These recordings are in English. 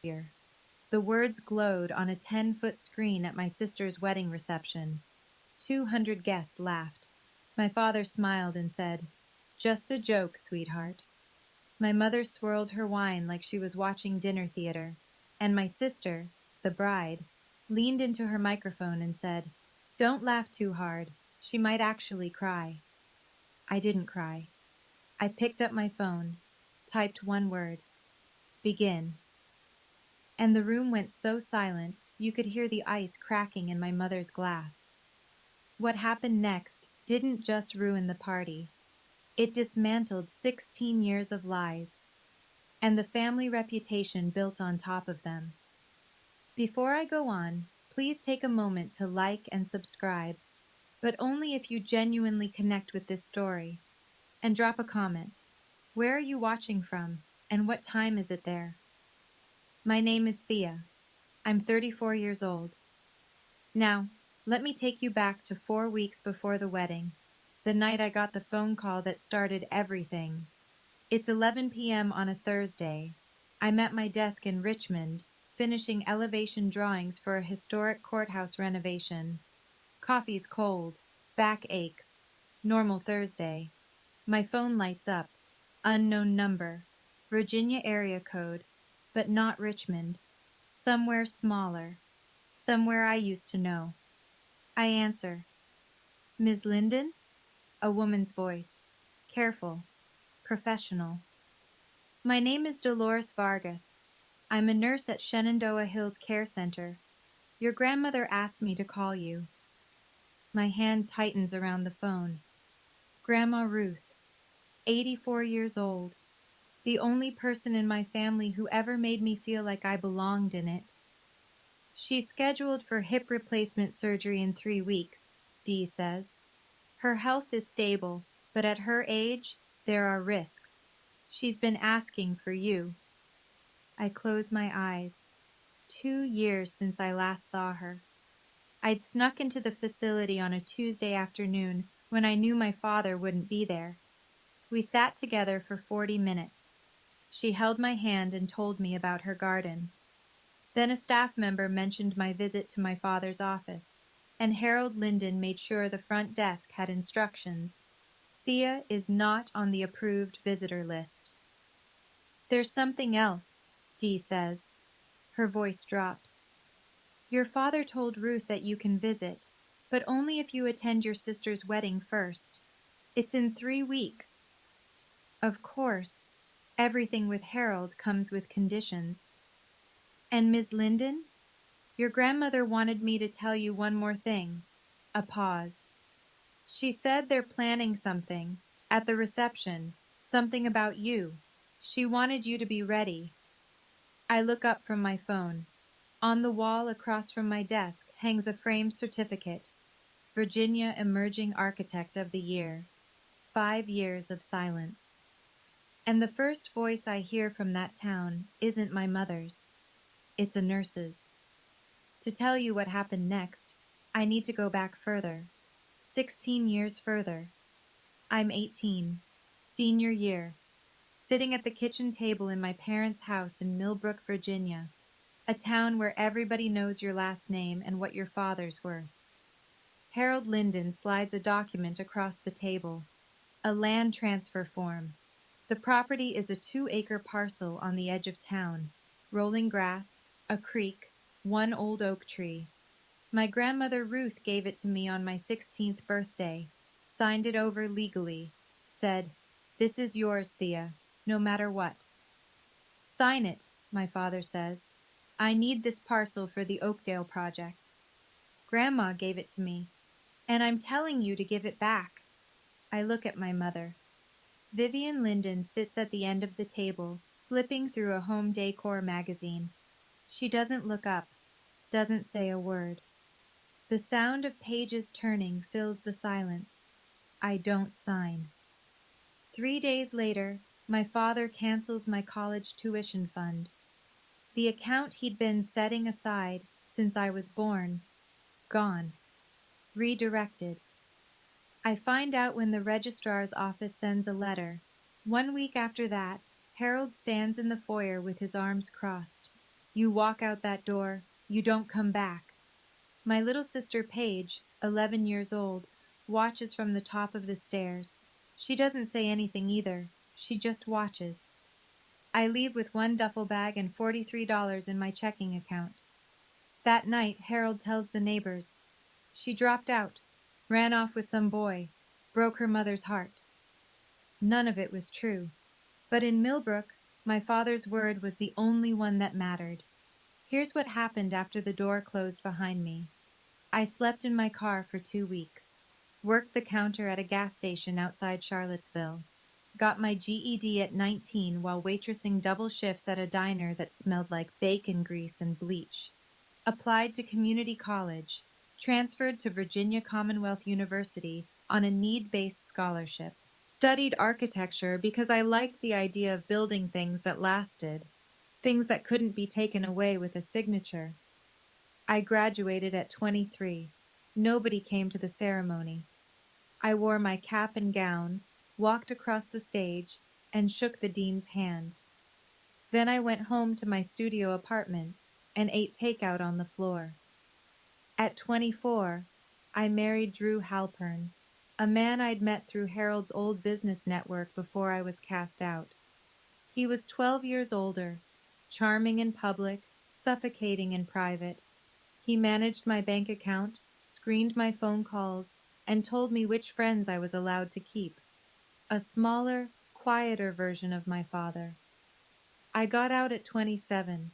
Here. The words glowed on a 10-foot screen at my sister's wedding reception. 200 guests laughed. My father smiled and said, "Just a joke, sweetheart." My mother swirled her wine like she was watching dinner theater, and my sister, the bride, leaned into her microphone and said, "Don't laugh too hard. She might actually cry." I didn't cry. I picked up my phone, typed one word, "Begin." And the room went so silent you could hear the ice cracking in my mother's glass. What happened next didn't just ruin the party, it dismantled 16 years of lies, and the family reputation built on top of them. Before I go on, please take a moment to like and subscribe, but only if you genuinely connect with this story. And drop a comment. Where are you watching from, and what time is it there? My name is Thea. I'm 34 years old. Now, let me take you back to 4 weeks before the wedding, the night I got the phone call that started everything. It's 11 p.m. on a Thursday. I'm at my desk in Richmond, finishing elevation drawings for a historic courthouse renovation. Coffee's cold, back aches. Normal Thursday. My phone lights up. Unknown number. Virginia area code, but not Richmond. Somewhere smaller. Somewhere I used to know. I answer. "Ms. Linden?" A woman's voice. Careful. Professional. "My name is Dolores Vargas. I'm a nurse at Shenandoah Hills Care Center. Your grandmother asked me to call you." My hand tightens around the phone. Grandma Ruth, 84 years old, the only person in my family who ever made me feel like I belonged in it. "She's scheduled for hip replacement surgery in 3 weeks," Dee says. "Her health is stable, but at her age, there are risks. She's been asking for you." I close my eyes. 2 years since I last saw her. I'd snuck into the facility on a Tuesday afternoon when I knew my father wouldn't be there. We sat together for 40 minutes. She held my hand and told me about her garden. Then a staff member mentioned my visit to my father's office, and Harold Linden made sure the front desk had instructions. "Thea is not on the approved visitor list." "There's something else," Dee says. Her voice drops. "Your father told Ruth that you can visit, but only if you attend your sister's wedding first. It's in 3 weeks." Of course, everything with Harold comes with conditions. "And Miss Linden, your grandmother wanted me to tell you one more thing." A pause. "She said they're planning something at the reception, something about you. She wanted you to be ready." I look up from my phone. On the wall across from my desk hangs a framed certificate. Virginia Emerging Architect of the Year. 5 years of silence. And the first voice I hear from that town isn't my mother's. It's a nurse's. To tell you what happened next, I need to go back further. 16 years further. I'm 18, senior year, sitting at the kitchen table in my parents' house in Millbrook, Virginia, a town where everybody knows your last name and what your father's were. Harold Linden slides a document across the table, a land transfer form. The property is a 2-acre parcel on the edge of town, rolling grass, a creek, one old oak tree. My grandmother Ruth gave it to me on my 16th birthday, signed it over legally, said, "This is yours, Thea, no matter what." "Sign it," my father says. "I need this parcel for the Oakdale project." "Grandma gave it to me, and I'm telling you to give it back." I look at my mother. Vivian Linden sits at the end of the table, flipping through a home decor magazine. She doesn't look up, doesn't say a word. The sound of pages turning fills the silence. I don't sign. 3 days later, my father cancels my college tuition fund. The account he'd been setting aside since I was born, gone. Redirected. I find out when the registrar's office sends a letter. 1 week after that, Harold stands in the foyer with his arms crossed. You walk out that door, you don't come back. My little sister Paige, 11 years old, watches from the top of the stairs. She doesn't say anything either. She just watches. I leave with one duffel bag and $43 in my checking account. That night, Harold tells the neighbors. She dropped out, ran off with some boy, broke her mother's heart. None of it was true. But in Millbrook, my father's word was the only one that mattered. Here's what happened after the door closed behind me. I slept in my car for 2 weeks, worked the counter at a gas station outside Charlottesville, got my GED at 19 while waitressing double shifts at a diner that smelled like bacon grease and bleach, applied to community college, transferred to Virginia Commonwealth University on a need-based scholarship, studied architecture because I liked the idea of building things that lasted, things that couldn't be taken away with a signature. I graduated at 23. Nobody came to the ceremony. I wore my cap and gown, walked across the stage, and shook the dean's hand. Then I went home to my studio apartment and ate takeout on the floor. At 24, I married Drew Halpern, a man I'd met through Harold's old business network before I was cast out. He was 12 years older, charming in public, suffocating in private. He managed my bank account, screened my phone calls, and told me which friends I was allowed to keep. A smaller, quieter version of my father. I got out at 27.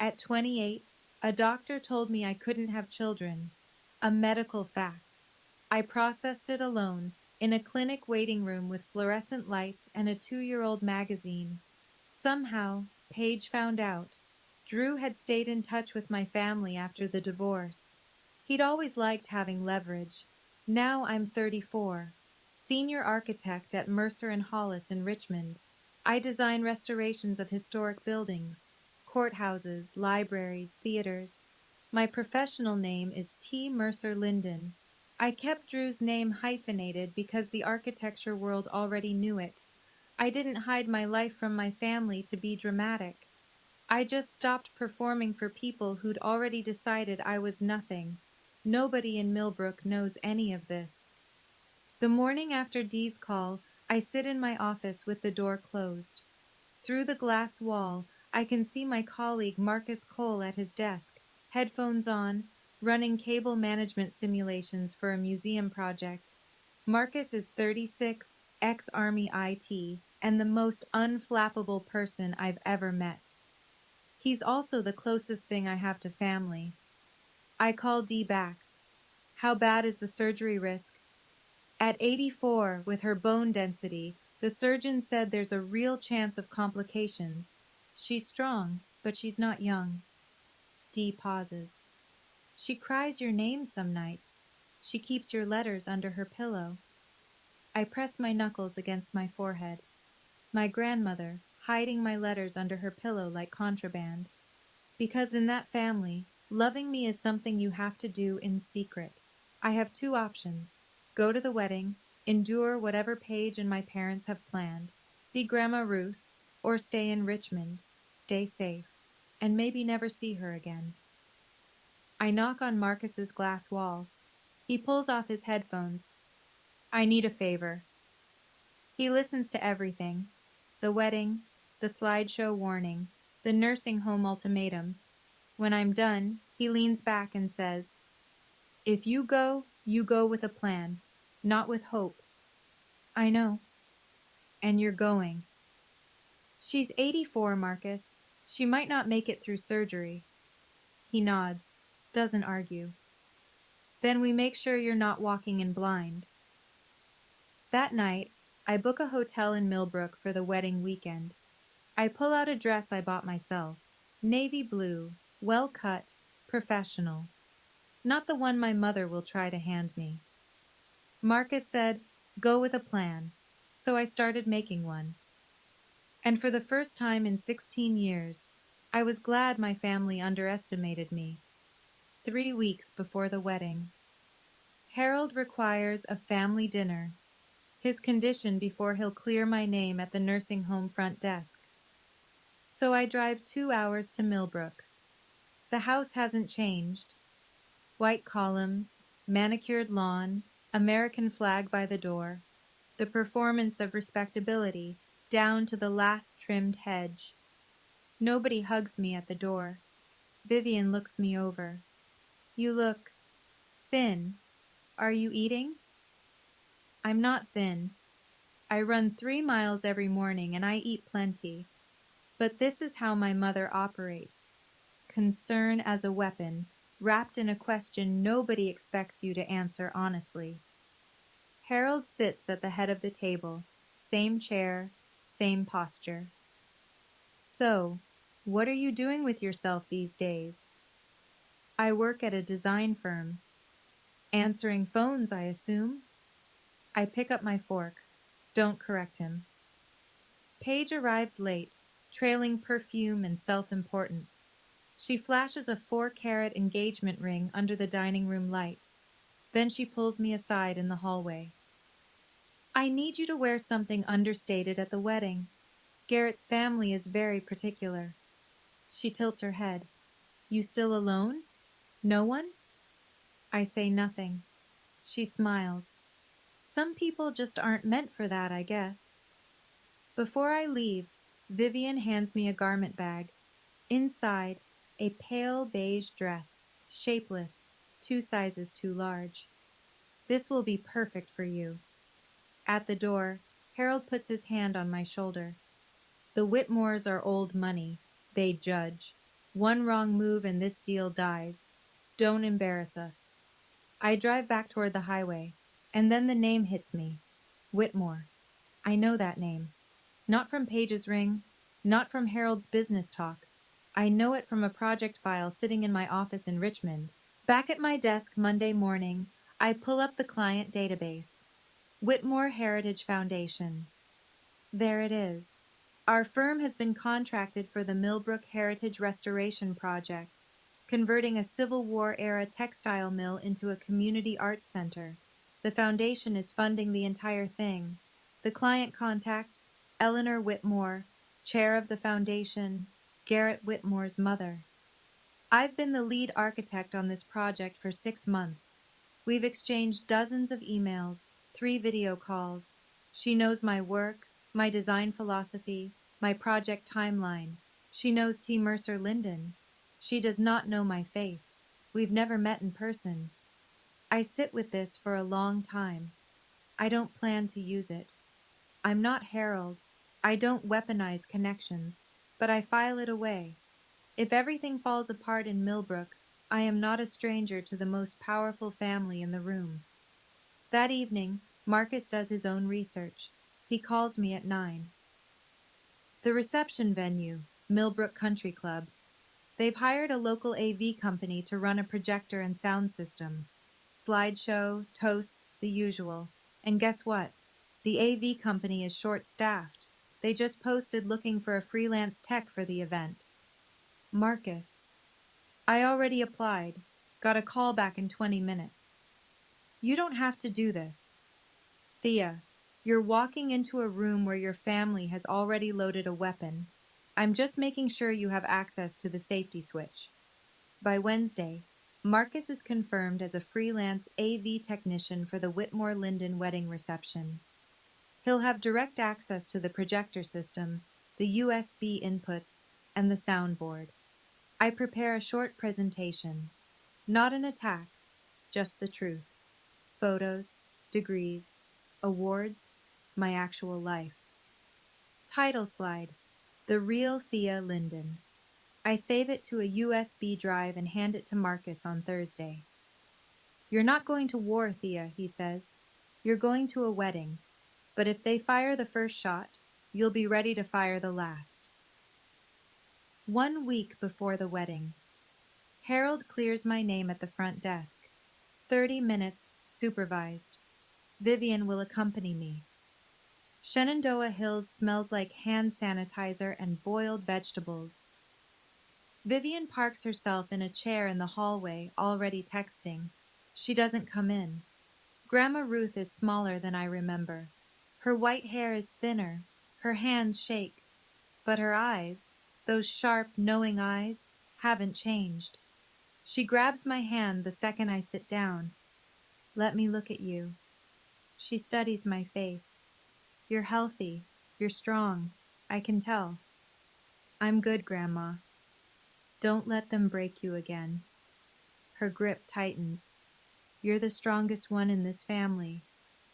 At 28, a doctor told me I couldn't have children. A medical fact. I processed it alone, in a clinic waiting room with fluorescent lights and a 2-year-old magazine. Somehow, Paige found out. Drew had stayed in touch with my family after the divorce. He'd always liked having leverage. Now I'm 34, senior architect at Mercer and Hollis in Richmond. I design restorations of historic buildings, courthouses, libraries, theaters. My professional name is T. Mercer Linden. I kept Drew's name hyphenated because the architecture world already knew it. I didn't hide my life from my family to be dramatic. I just stopped performing for people who'd already decided I was nothing. Nobody in Millbrook knows any of this. The morning after Dee's call, I sit in my office with the door closed. Through the glass wall, I can see my colleague Marcus Cole at his desk, headphones on, running cable management simulations for a museum project. Marcus is 36, ex-Army IT, and the most unflappable person I've ever met. He's also the closest thing I have to family. I call Dee back. How bad is the surgery risk? At 84, with her bone density, the surgeon said there's a real chance of complications. She's strong, but she's not young. Dee pauses. She cries your name some nights. She keeps your letters under her pillow. I press my knuckles against my forehead. My grandmother, hiding my letters under her pillow like contraband. Because in that family, loving me is something you have to do in secret. I have 2 options. Go to the wedding, endure whatever Paige and my parents have planned, see Grandma Ruth, or stay in Richmond, stay safe, and maybe never see her again. I knock on Marcus's glass wall. He pulls off his headphones. I need a favor. He listens to everything. The wedding, the slideshow warning, the nursing home ultimatum. When I'm done, he leans back and says, If you go with a plan, not with hope. I know. And you're going. She's 84, Marcus. She might not make it through surgery. He nods, doesn't argue. Then we make sure you're not walking in blind. That night, I book a hotel in Millbrook for the wedding weekend. I pull out a dress I bought myself. Navy blue, well cut, professional. Not the one my mother will try to hand me. Marcus said, go with a plan, so I started making one. And for the first time in 16 years, I was glad my family underestimated me. 3 weeks before the wedding. Harold requires a family dinner, his condition before he'll clear my name at the nursing home front desk. So I drive 2 hours to Millbrook, The house hasn't changed. White columns, manicured lawn, American flag by the door. The performance of respectability, down to the last trimmed hedge. Nobody hugs me at the door. Vivian looks me over. You look thin. Are you eating? I'm not thin. I run 3 miles every morning and I eat plenty. But this is how my mother operates. Concern as a weapon, wrapped in a question nobody expects you to answer honestly. Harold sits at the head of the table, same chair, same posture. So, what are you doing with yourself these days? I work at a design firm. Answering phones, I assume. I pick up my fork. Don't correct him. Paige arrives late, trailing perfume and self-importance. She flashes a 4-carat engagement ring under the dining room light. Then she pulls me aside in the hallway. I need you to wear something understated at the wedding. Garrett's family is very particular. She tilts her head. You still alone? No one? I say nothing. She smiles. Some people just aren't meant for that, I guess. Before I leave, Vivian hands me a garment bag. Inside, a pale beige dress, shapeless, 2 sizes too large. This will be perfect for you. At the door, Harold puts his hand on my shoulder. The Whitmores are old money. They judge. One wrong move and this deal dies. Don't embarrass us. I drive back toward the highway, and then the name hits me. Whitmore. I know that name. Not from Paige's ring, not from Harold's business talk. I know it from a project file sitting in my office in Richmond. Back at my desk Monday morning, I pull up the client database. Whitmore Heritage Foundation. There it is. Our firm has been contracted for the Millbrook Heritage Restoration Project, converting a Civil War-era textile mill into a community arts center. The foundation is funding the entire thing. The client contact, Eleanor Whitmore, chair of the foundation, Garrett Whitmore's mother. I've been the lead architect on this project for 6 months. We've exchanged dozens of emails, 3 video calls. She knows my work, my design philosophy, my project timeline. She knows T. Mercer Linden. She does not know my face. We've never met in person. I sit with this for a long time. I don't plan to use it. I'm not Harold. I don't weaponize connections, but I file it away. If everything falls apart in Millbrook, I am not a stranger to the most powerful family in the room. That evening, Marcus does his own research. He calls me at 9. The reception venue, Millbrook Country Club. They've hired a local AV company to run a projector and sound system. Slideshow, toasts, the usual. And guess what? The AV company is short-staffed. They just posted looking for a freelance tech for the event. Marcus. I already applied. Got a call back in 20 minutes. You don't have to do this. Thea, you're walking into a room where your family has already loaded a weapon. I'm just making sure you have access to the safety switch. By Wednesday, Marcus is confirmed as a freelance AV technician for the Whitmore Linden wedding reception. He'll have direct access to the projector system, the USB inputs, and the soundboard. I prepare a short presentation. Not an attack, just the truth. Photos, degrees, awards, my actual life. Title slide, The Real Thea Linden. I save it to a USB drive and hand it to Marcus on Thursday. You're not going to war, Thea, he says. You're going to a wedding. But if they fire the first shot, you'll be ready to fire the last. 1 week before the wedding. Harold clears my name at the front desk. 30 minutes, supervised. Vivian will accompany me. Shenandoah Hills smells like hand sanitizer and boiled vegetables. Vivian parks herself in a chair in the hallway, already texting. She doesn't come in. Grandma Ruth is smaller than I remember. Her white hair is thinner. Her hands shake. But her eyes, those sharp, knowing eyes, haven't changed. She grabs my hand the second I sit down. Let me look at you. She studies my face. You're healthy. You're strong. I can tell. I'm good, Grandma. Don't let them break you again. Her grip tightens. You're the strongest one in this family.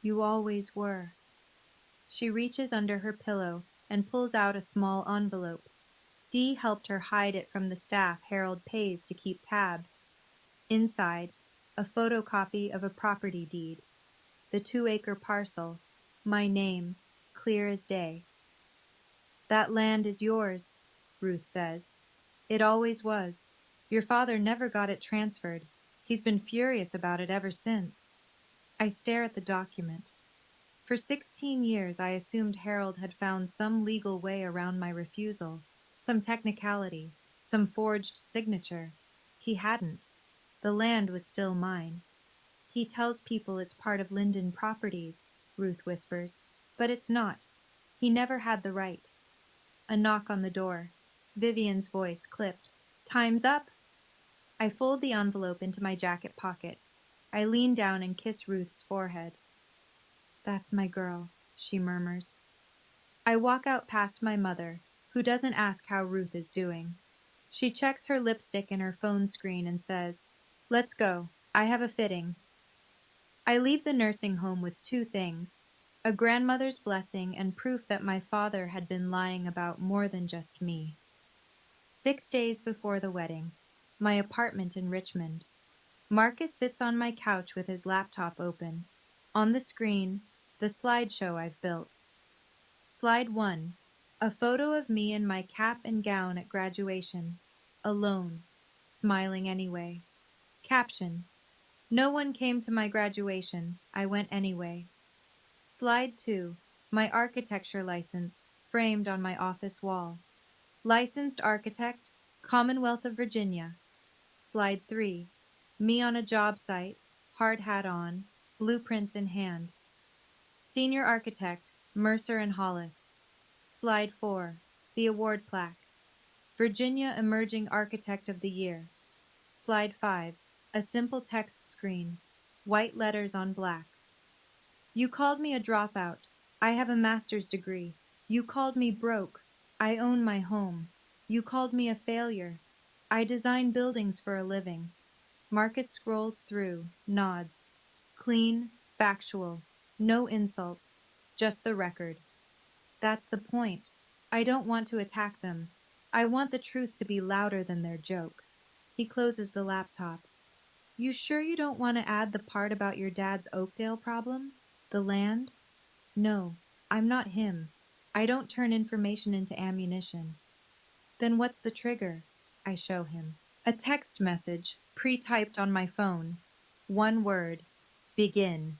You always were. She reaches under her pillow and pulls out a small envelope. Dee helped her hide it from the staff Harold pays to keep tabs. Inside, a photocopy of a property deed. The 2-acre parcel. My name, clear as day. That land is yours, Ruth says. It always was. Your father never got it transferred. He's been furious about it ever since. I stare at the document. For 16 years, I assumed Harold had found some legal way around my refusal, some technicality, some forged signature. He hadn't. The land was still mine. He tells people it's part of Linden Properties, Ruth whispers, but it's not. He never had the right. A knock on the door. Vivian's voice clipped. Time's up! I fold the envelope into my jacket pocket. I lean down and kiss Ruth's forehead. That's my girl, she murmurs. I walk out past my mother, who doesn't ask how Ruth is doing. She checks her lipstick and her phone screen and says, Let's go. I have a fitting. I leave the nursing home with 2 things, a grandmother's blessing and proof that my father had been lying about more than just me. 6 days before the wedding, my apartment in Richmond. Marcus sits on my couch with his laptop open. On the screen, the slideshow I've built. Slide 1, a photo of me in my cap and gown at graduation, alone, smiling anyway. Caption, no one came to my graduation, I went anyway. Slide 2, my architecture license, framed on my office wall. Licensed architect, Commonwealth of Virginia. Slide 3, me on a job site, hard hat on, blueprints in hand. Senior architect, Mercer and Hollis. Slide 4, the award plaque. Virginia Emerging Architect of the Year. Slide 5, a simple text screen, white letters on black. You called me a dropout. I have a master's degree. You called me broke. I own my home. You called me a failure. I design buildings for a living. Marcus scrolls through, nods. Clean, factual, no insults, just the record. That's the point. I don't want to attack them. I want the truth to be louder than their joke. He closes the laptop. You sure you don't want to add the part about your dad's Oakdale problem? The land? No, I'm not him. I don't turn information into ammunition. Then what's the trigger? I show him. A text message, pre-typed on my phone. 1 word. Begin.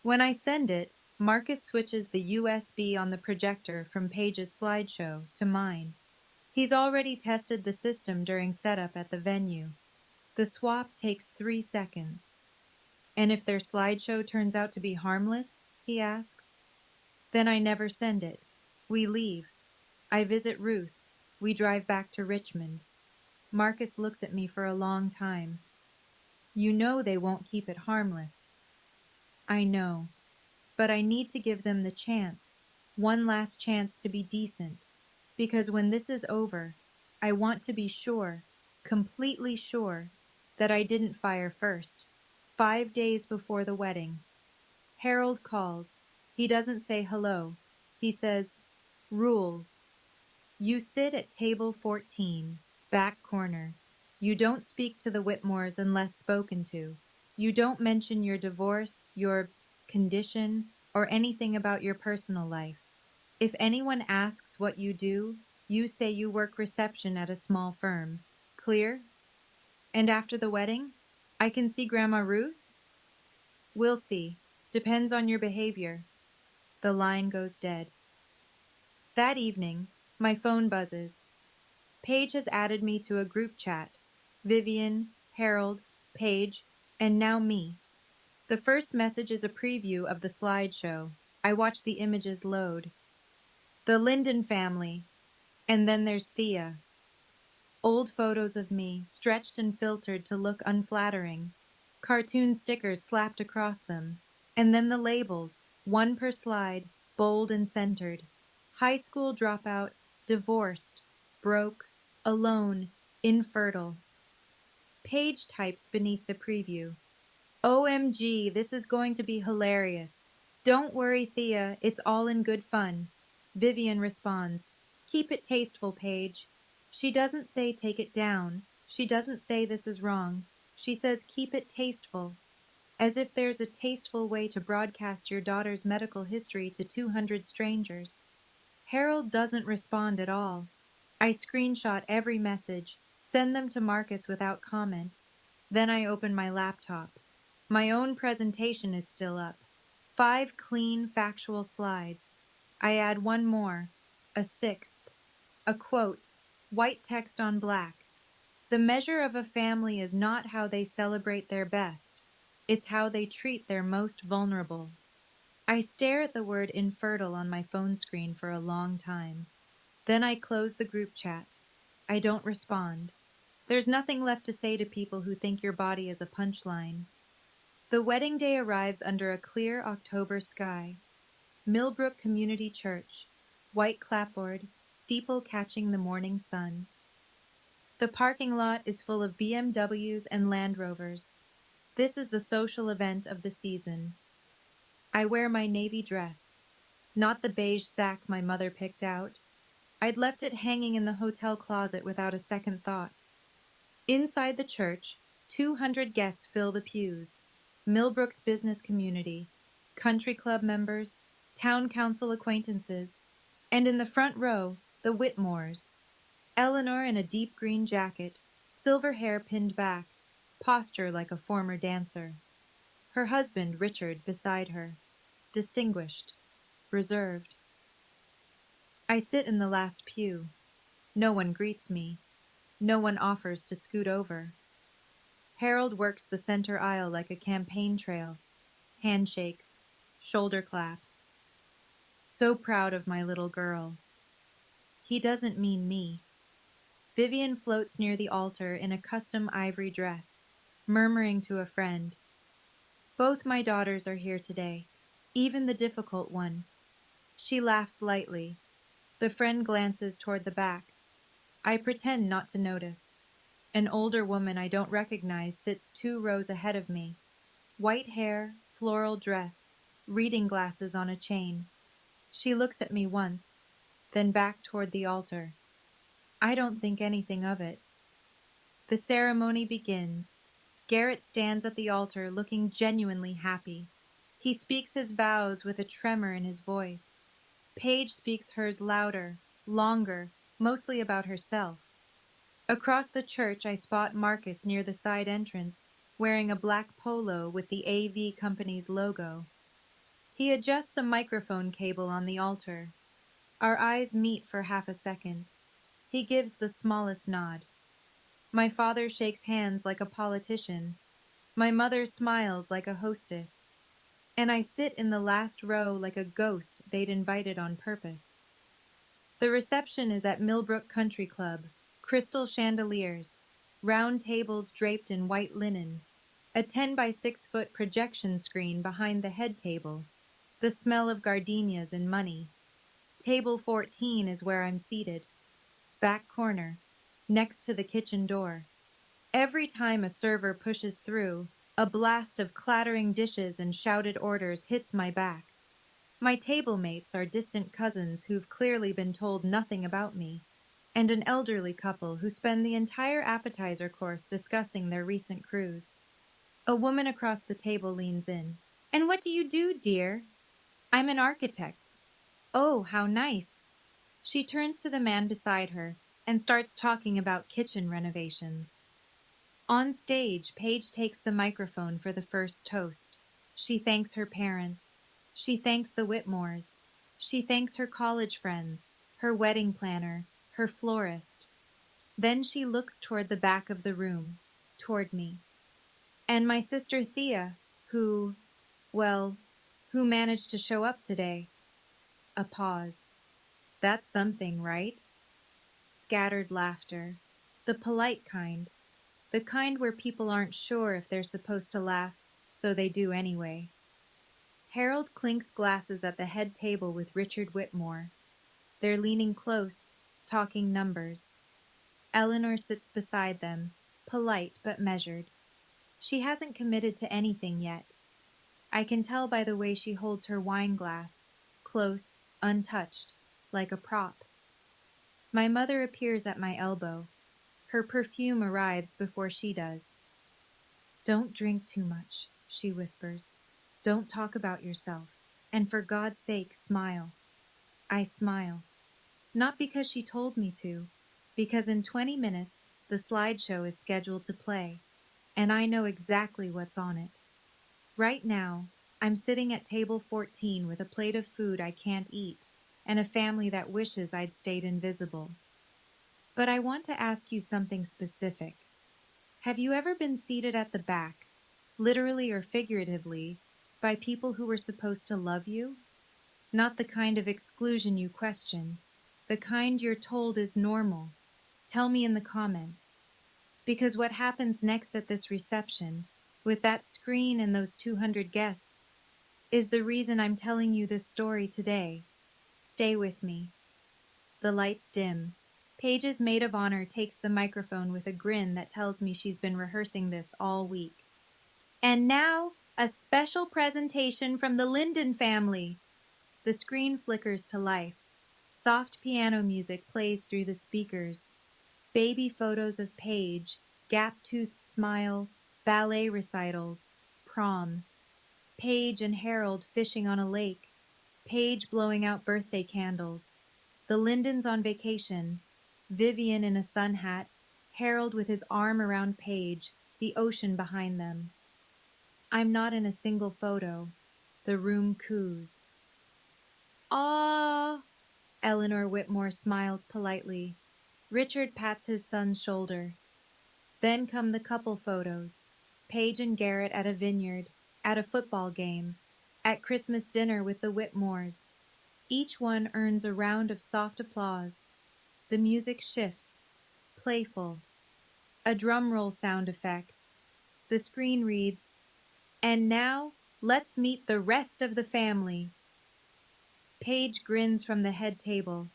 When I send it, Marcus switches the USB on the projector from Paige's slideshow to mine. He's already tested the system during setup at the venue. The swap takes 3 seconds. And if their slideshow turns out to be harmless, he asks, then I never send it. We leave. I visit Ruth. We drive back to Richmond. Marcus looks at me for a long time. You know they won't keep it harmless. I know, but I need to give them the chance, one last chance to be decent, because when this is over, I want to be sure, completely sure, that I didn't fire first, 5 days before the wedding. Harold calls. He doesn't say hello. He says, rules. You sit at table 14, back corner. You don't speak to the Whitmores unless spoken to. You don't mention your divorce, your condition, or anything about your personal life. If anyone asks what you do, you say you work reception at a small firm. Clear? And after the wedding, I can see Grandma Ruth? We'll see. Depends on your behavior. The line goes dead. That evening, my phone buzzes. Paige has added me to a group chat. Vivian, Harold, Paige, and now me. The first message is a preview of the slideshow. I watch the images load. The Linden family. And then there's Thea. Old photos of me, stretched and filtered to look unflattering. Cartoon stickers slapped across them. And then the labels, one per slide, bold and centered. High school dropout, divorced, broke, alone, infertile. Page types beneath the preview. OMG, this is going to be hilarious. Don't worry, Thea, it's all in good fun. Vivian responds, keep it tasteful, Paige. She doesn't say take it down. She doesn't say this is wrong. She says keep it tasteful. As if there's a tasteful way to broadcast your daughter's medical history to 200 strangers. Harold doesn't respond at all. I screenshot every message, send them to Marcus without comment. Then I open my laptop. My own presentation is still up. 5 clean, factual slides. I add one more, a sixth. A quote, white text on black. The measure of a family is not how they celebrate their best. It's how they treat their most vulnerable. I stare at the word infertile on my phone screen for a long time. Then I close the group chat. I don't respond. There's nothing left to say to people who think your body is a punchline. The wedding day arrives under a clear October sky. Millbrook Community Church. White clapboard, steeple catching the morning sun. The parking lot is full of BMWs and Land Rovers. This is the social event of the season. I wear my navy dress, not the beige sack my mother picked out. I'd left it hanging in the hotel closet without a second thought. Inside the church, 200 guests fill the pews. Millbrook's business community, country club members, town council acquaintances, and in the front row, the Whitmores. Eleanor in a deep green jacket, silver hair pinned back, posture like a former dancer. Her husband, Richard, beside her, distinguished, reserved. I sit in the last pew. No one greets me. No one offers to scoot over. Harold works the center aisle like a campaign trail. Handshakes, shoulder claps. So proud of my little girl. He doesn't mean me. Vivian floats near the altar in a custom ivory dress, murmuring to a friend. Both my daughters are here today, even the difficult one. She laughs lightly. The friend glances toward the back. I pretend not to notice. An older woman I don't recognize sits 2 rows ahead of me. White hair, floral dress, reading glasses on a chain. She looks at me once, then back toward the altar. I don't think anything of it. The ceremony begins. Garrett stands at the altar looking genuinely happy. He speaks his vows with a tremor in his voice. Paige speaks hers louder, longer, mostly about herself. Across the church I spot Marcus near the side entrance, wearing a black polo with the AV company's logo. He adjusts a microphone cable on the altar. Our eyes meet for half a second. He gives the smallest nod. My father shakes hands like a politician. My mother smiles like a hostess. And I sit in the last row like a ghost they'd invited on purpose. The reception is at Millbrook Country Club. Crystal chandeliers, round tables draped in white linen, a 10 by 6 foot projection screen behind the head table, the smell of gardenias and money. Table 14 is where I'm seated, back corner, next to the kitchen door. Every time a server pushes through, a blast of clattering dishes and shouted orders hits my back. My table mates are distant cousins who've clearly been told nothing about me, and an elderly couple who spend the entire appetizer course discussing their recent cruise. A woman across the table leans in. "And what do you do, dear?" "I'm an architect." "Oh, how nice." She turns to the man beside her and starts talking about kitchen renovations. On stage, Paige takes the microphone for the first toast. She thanks her parents. She thanks the Whitmores. She thanks her college friends, her wedding planner, her florist. Then she looks toward the back of the room, toward me. "And my sister Thea, well, who managed to show up today." A pause. "That's something, right?" Scattered laughter. The polite kind. The kind where people aren't sure if they're supposed to laugh, so they do anyway. Harold clinks glasses at the head table with Richard Whitmore. They're leaning close, talking numbers. Eleanor sits beside them, polite but measured. She hasn't committed to anything yet. I can tell by the way she holds her wine glass, close, untouched, like a prop. My mother appears at my elbow. Her perfume arrives before she does. "Don't drink too much," she whispers. "Don't talk about yourself. And for God's sake, smile." I smile. Not because she told me to, because in 20 minutes the slideshow is scheduled to play, and I know exactly what's on it. Right now, I'm sitting at table 14 with a plate of food I can't eat and a family that wishes I'd stayed invisible. But I want to ask you something specific. Have you ever been seated at the back, literally or figuratively, by people who were supposed to love you? Not the kind of exclusion you question, the kind you're told is normal. Tell me in the comments. Because what happens next at this reception, with that screen and those 200 guests, is the reason I'm telling you this story today. Stay with me. The lights dim. Paige's maid of honor takes the microphone with a grin that tells me she's been rehearsing this all week. And now, a special presentation from the Linden family. The screen flickers to life. Soft piano music plays through the speakers. Baby photos of Paige, gap-toothed smile, ballet recitals, prom. Paige and Harold fishing on a lake. Paige blowing out birthday candles. The Lindens on vacation. Vivian in a sun hat. Harold with his arm around Paige, the ocean behind them. I'm not in a single photo. The room coos. "Ah!" Eleanor Whitmore smiles politely. Richard pats his son's shoulder. Then come the couple photos. Paige and Garrett at a vineyard, at a football game, at Christmas dinner with the Whitmores. Each one earns a round of soft applause. The music shifts, playful. A drum roll sound effect. The screen reads, "And now, let's meet the rest of the family." Paige grins from the head table.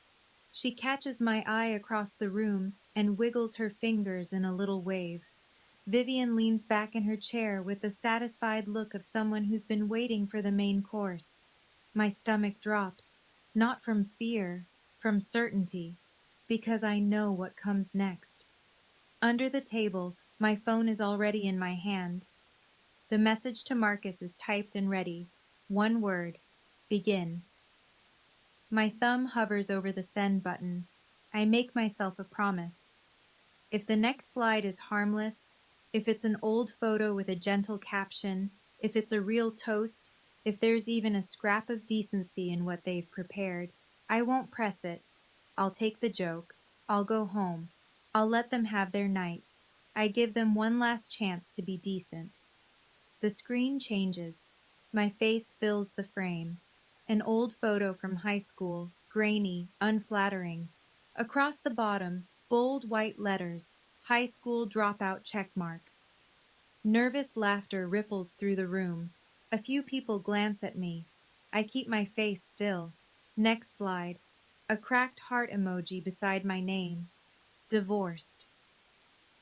She catches my eye across the room and wiggles her fingers in a little wave. Vivian leans back in her chair with the satisfied look of someone who's been waiting for the main course. My stomach drops, not from fear, from certainty, because I know what comes next. Under the table, my phone is already in my hand. The message to Marcus is typed and ready. One word: begin. My thumb hovers over the send button. I make myself a promise. If the next slide is harmless, if it's an old photo with a gentle caption, if it's a real toast, if there's even a scrap of decency in what they've prepared, I won't press it. I'll take the joke. I'll go home. I'll let them have their night. I give them one last chance to be decent. The screen changes. My face fills the frame. An old photo from high school, grainy, unflattering. Across the bottom, bold white letters, high school dropout checkmark. Nervous laughter ripples through the room. A few people glance at me. I keep my face still. Next slide. A cracked heart emoji beside my name. Divorced.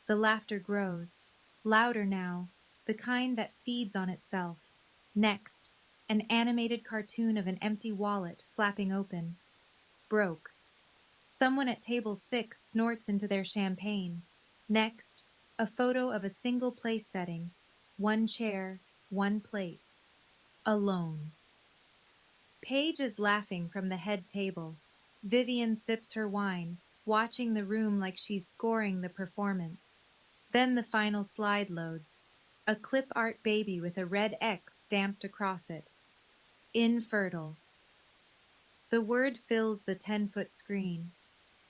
The laughter grows. Louder now. The kind that feeds on itself. Next. An animated cartoon of an empty wallet flapping open. Broke. Someone at table 6 snorts into their champagne. Next, a photo of a single place setting. One chair, one plate. Alone. Paige is laughing from the head table. Vivian sips her wine, watching the room like she's scoring the performance. Then the final slide loads. A clip art baby with a red X stamped across it. Infertile. The word fills the 10-foot screen.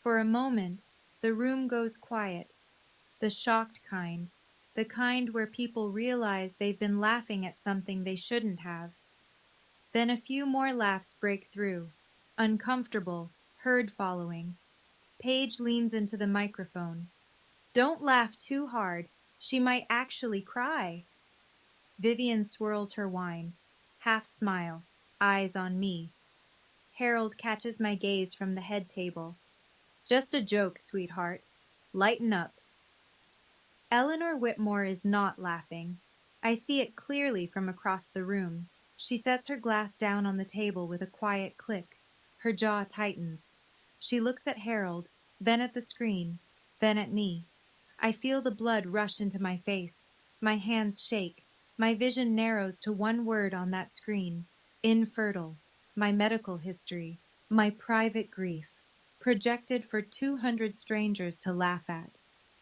For a moment, the room goes quiet. The shocked kind. The kind where people realize they've been laughing at something they shouldn't have. Then a few more laughs break through. Uncomfortable, herd following. Paige leans into the microphone. Don't laugh too hard. She might actually cry. Vivian swirls her wine, half smile, eyes on me. Harold catches my gaze from the head table. Just a joke, sweetheart. Lighten up. Eleanor Whitmore is not laughing. I see it clearly from across the room. She sets her glass down on the table with a quiet click. Her jaw tightens. She looks at Harold, then at the screen, then at me. I feel the blood rush into my face. My hands shake. My vision narrows to one word on that screen: infertile. My medical history. My private grief. Projected for 200 strangers to laugh at.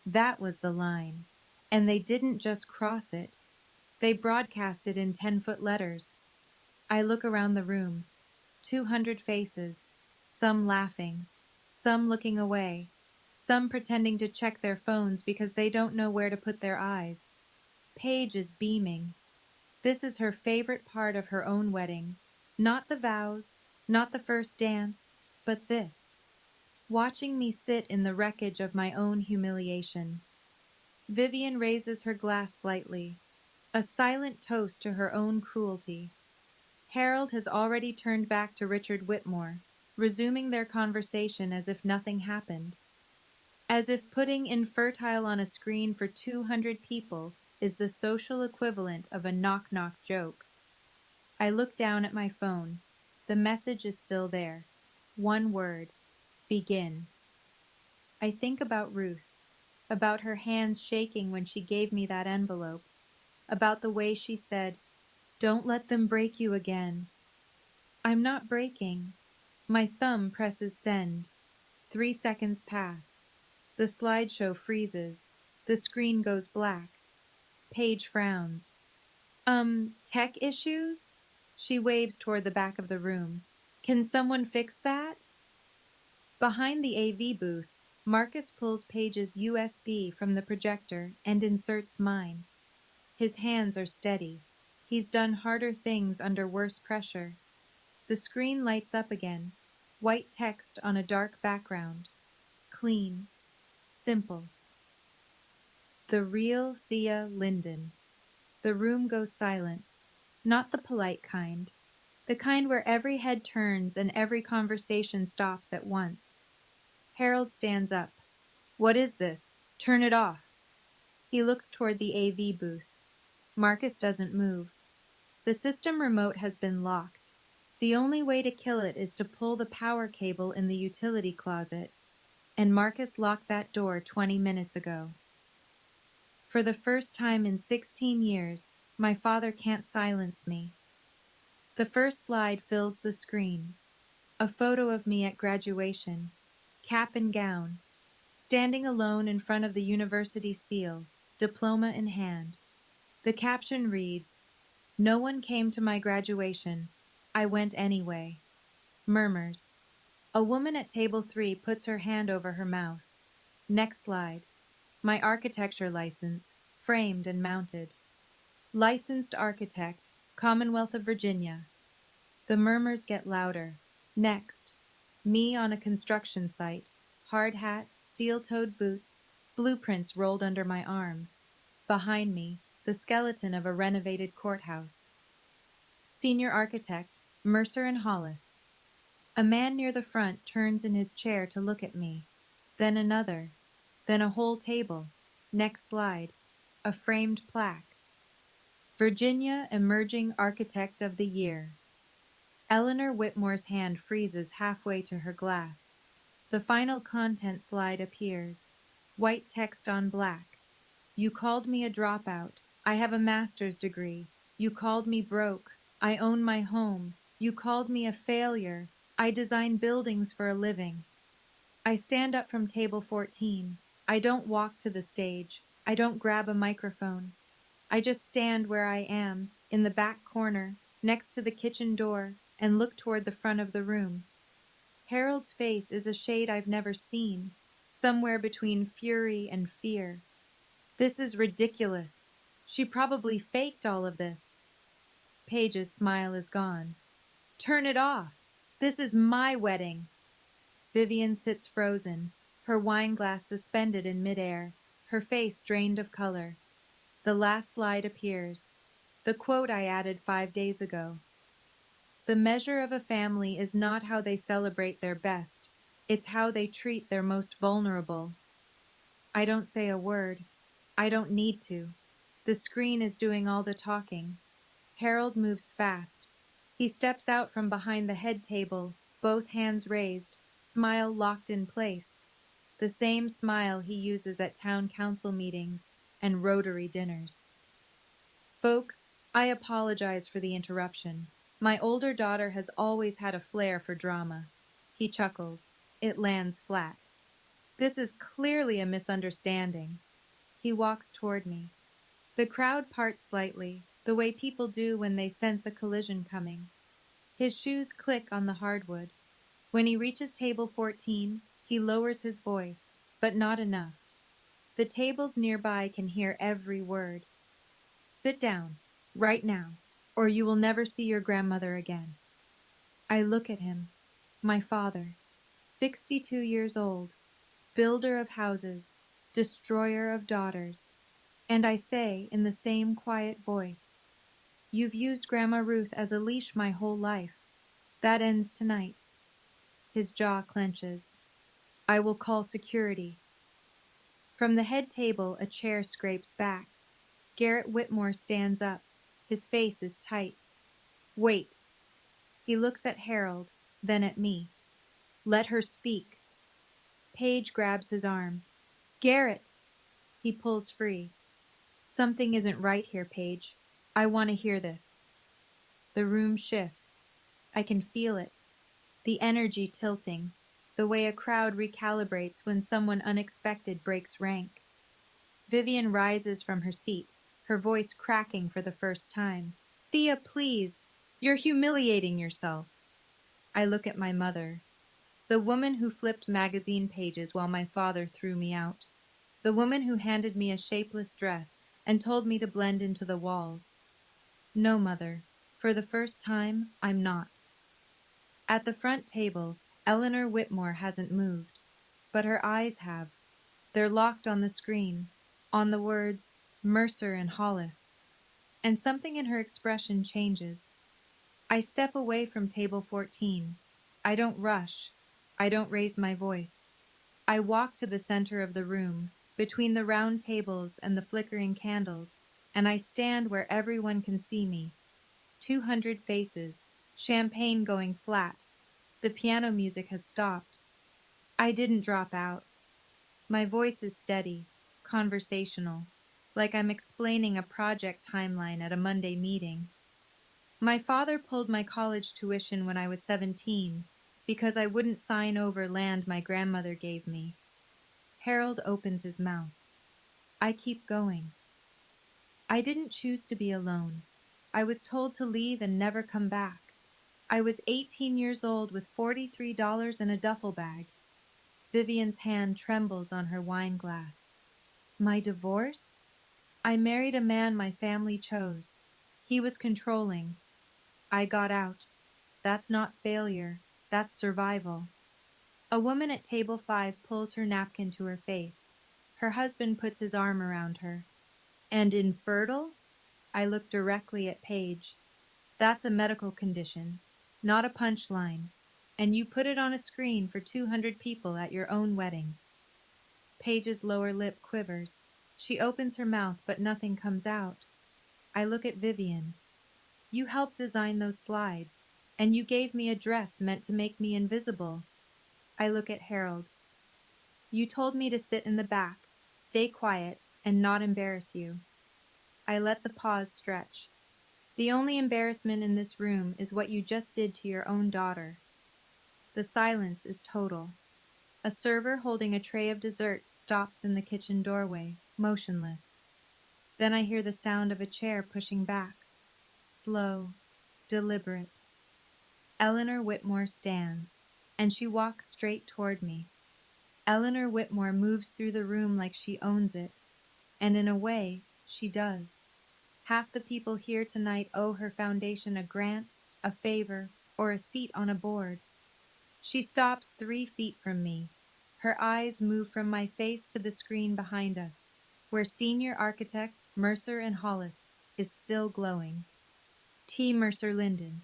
That was the line. And they didn't just cross it. They broadcast it in 10-foot letters. I look around the room. 200 faces. Some laughing. Some looking away. Some pretending to check their phones because they don't know where to put their eyes. Paige is beaming. This is her favorite part of her own wedding. Not the vows, not the first dance, but this. Watching me sit in the wreckage of my own humiliation. Vivian raises her glass slightly, a silent toast to her own cruelty. Harold has already turned back to Richard Whitmore, resuming their conversation as if nothing happened. As if putting infertile on a screen for 200 people is the social equivalent of a knock-knock joke. I look down at my phone. The message is still there. One word. Begin. I think about Ruth, about her hands shaking when she gave me that envelope, about the way she said, "Don't let them break you again." I'm not breaking. My thumb presses send. 3 seconds pass. The slideshow freezes. The screen goes black. Paige frowns. Tech issues? She waves toward the back of the room. Can someone fix that? Behind the AV booth, Marcus pulls Paige's USB from the projector and inserts mine. His hands are steady. He's done harder things under worse pressure. The screen lights up again. White text on a dark background. Clean. Simple. The real Thea Linden. The room goes silent. Not the polite kind. The kind where every head turns and every conversation stops at once. Harold stands up. What is this? Turn it off. He looks toward the AV booth. Marcus doesn't move. The system remote has been locked. The only way to kill it is to pull the power cable in the utility closet. And Marcus locked that door 20 minutes ago. For the first time in 16 years, my father can't silence me. The first slide fills the screen. A photo of me at graduation, cap and gown, standing alone in front of the university seal, diploma in hand. The caption reads, "No one came to my graduation. I went anyway." Murmurs. A woman at table 3 puts her hand over her mouth. Next slide. My architecture license, framed and mounted. Licensed architect, Commonwealth of Virginia. The murmurs get louder. Next. Me on a construction site. Hard hat, steel-toed boots, blueprints rolled under my arm. Behind me, the skeleton of a renovated courthouse. Senior architect, Mercer and Hollis. A man near the front turns in his chair to look at me. Then another. Then a whole table. Next slide. A framed plaque. Virginia Emerging Architect of the Year. Eleanor Whitmore's hand freezes halfway to her glass. The final content slide appears. White text on black. You called me a dropout. I have a master's degree. You called me broke. I own my home. You called me a failure. I design buildings for a living. I stand up from table 14. I don't walk to the stage. I don't grab a microphone. I just stand where I am, in the back corner, next to the kitchen door, and look toward the front of the room. Harold's face is a shade I've never seen, somewhere between fury and fear. This is ridiculous. She probably faked all of this. Paige's smile is gone. Turn it off. This is my wedding. Vivian sits frozen, her wine glass suspended in midair, her face drained of color. The last slide appears. The quote I added 5 days ago. The measure of a family is not how they celebrate their best, it's how they treat their most vulnerable. I don't say a word. I don't need to. The screen is doing all the talking. Harold moves fast. He steps out from behind the head table, both hands raised, smile locked in place. The same smile he uses at town council meetings and Rotary dinners. Folks, I apologize for the interruption. My older daughter has always had a flair for drama. He chuckles. It lands flat. This is clearly a misunderstanding. He walks toward me. The crowd parts slightly, the way people do when they sense a collision coming. His shoes click on the hardwood. When he reaches table 14, he lowers his voice, but not enough. The tables nearby can hear every word. Sit down, right now, or you will never see your grandmother again. I look at him. My father, 62 years old, builder of houses, destroyer of daughters, and I say in the same quiet voice, "You've used Grandma Ruth as a leash my whole life. That ends tonight." His jaw clenches. I will call security. From the head table, a chair scrapes back. Garrett Whitmore stands up. His face is tight. Wait. He looks at Harold, then at me. Let her speak. Paige grabs his arm. Garrett! He pulls free. Something isn't right here, Paige. I want to hear this. The room shifts. I can feel it. The energy tilting. The way a crowd recalibrates when someone unexpected breaks rank. Vivian rises from her seat, her voice cracking for the first time. Thea, please. You're humiliating yourself. I look at my mother. The woman who flipped magazine pages while my father threw me out. The woman who handed me a shapeless dress and told me to blend into the walls. No, Mother. For the first time, I'm not. At the front table, Eleanor Whitmore hasn't moved, but her eyes have. They're locked on the screen, on the words Mercer and Hollis, and something in her expression changes. I step away from table 14. I don't rush. I don't raise my voice. I walk to the center of the room, between the round tables and the flickering candles, and I stand where everyone can see me. 200 faces, champagne going flat. The piano music has stopped. I didn't drop out. My voice is steady, conversational, like I'm explaining a project timeline at a Monday meeting. My father pulled my college tuition when I was 17 because I wouldn't sign over land my grandmother gave me. Harold opens his mouth. I keep going. I didn't choose to be alone. I was told to leave and never come back. I was 18 years old with $43 in a duffel bag. Vivian's hand trembles on her wine glass. My divorce? I married a man my family chose. He was controlling. I got out. That's not failure. That's survival. A woman at table 5 pulls her napkin to her face. Her husband puts his arm around her. And infertile? I look directly at Paige. That's a medical condition, not a punchline. And you put it on a screen for 200 people at your own wedding. Paige's lower lip quivers. She opens her mouth, but nothing comes out. I look at Vivian. You helped design those slides, and you gave me a dress meant to make me invisible. I look at Harold. You told me to sit in the back, stay quiet, and not embarrass you. I let the pause stretch. The only embarrassment in this room is what you just did to your own daughter. The silence is total. A server holding a tray of desserts stops in the kitchen doorway, motionless. Then I hear the sound of a chair pushing back. Slow, deliberate. Eleanor Whitmore stands, and she walks straight toward me. Eleanor Whitmore moves through the room like she owns it, and in a way, she does. Half the people here tonight owe her foundation a grant, a favor, or a seat on a board. She stops 3 feet from me. Her eyes move from my face to the screen behind us. where senior architect Mercer and Hollis is still glowing. T. Mercer Linden.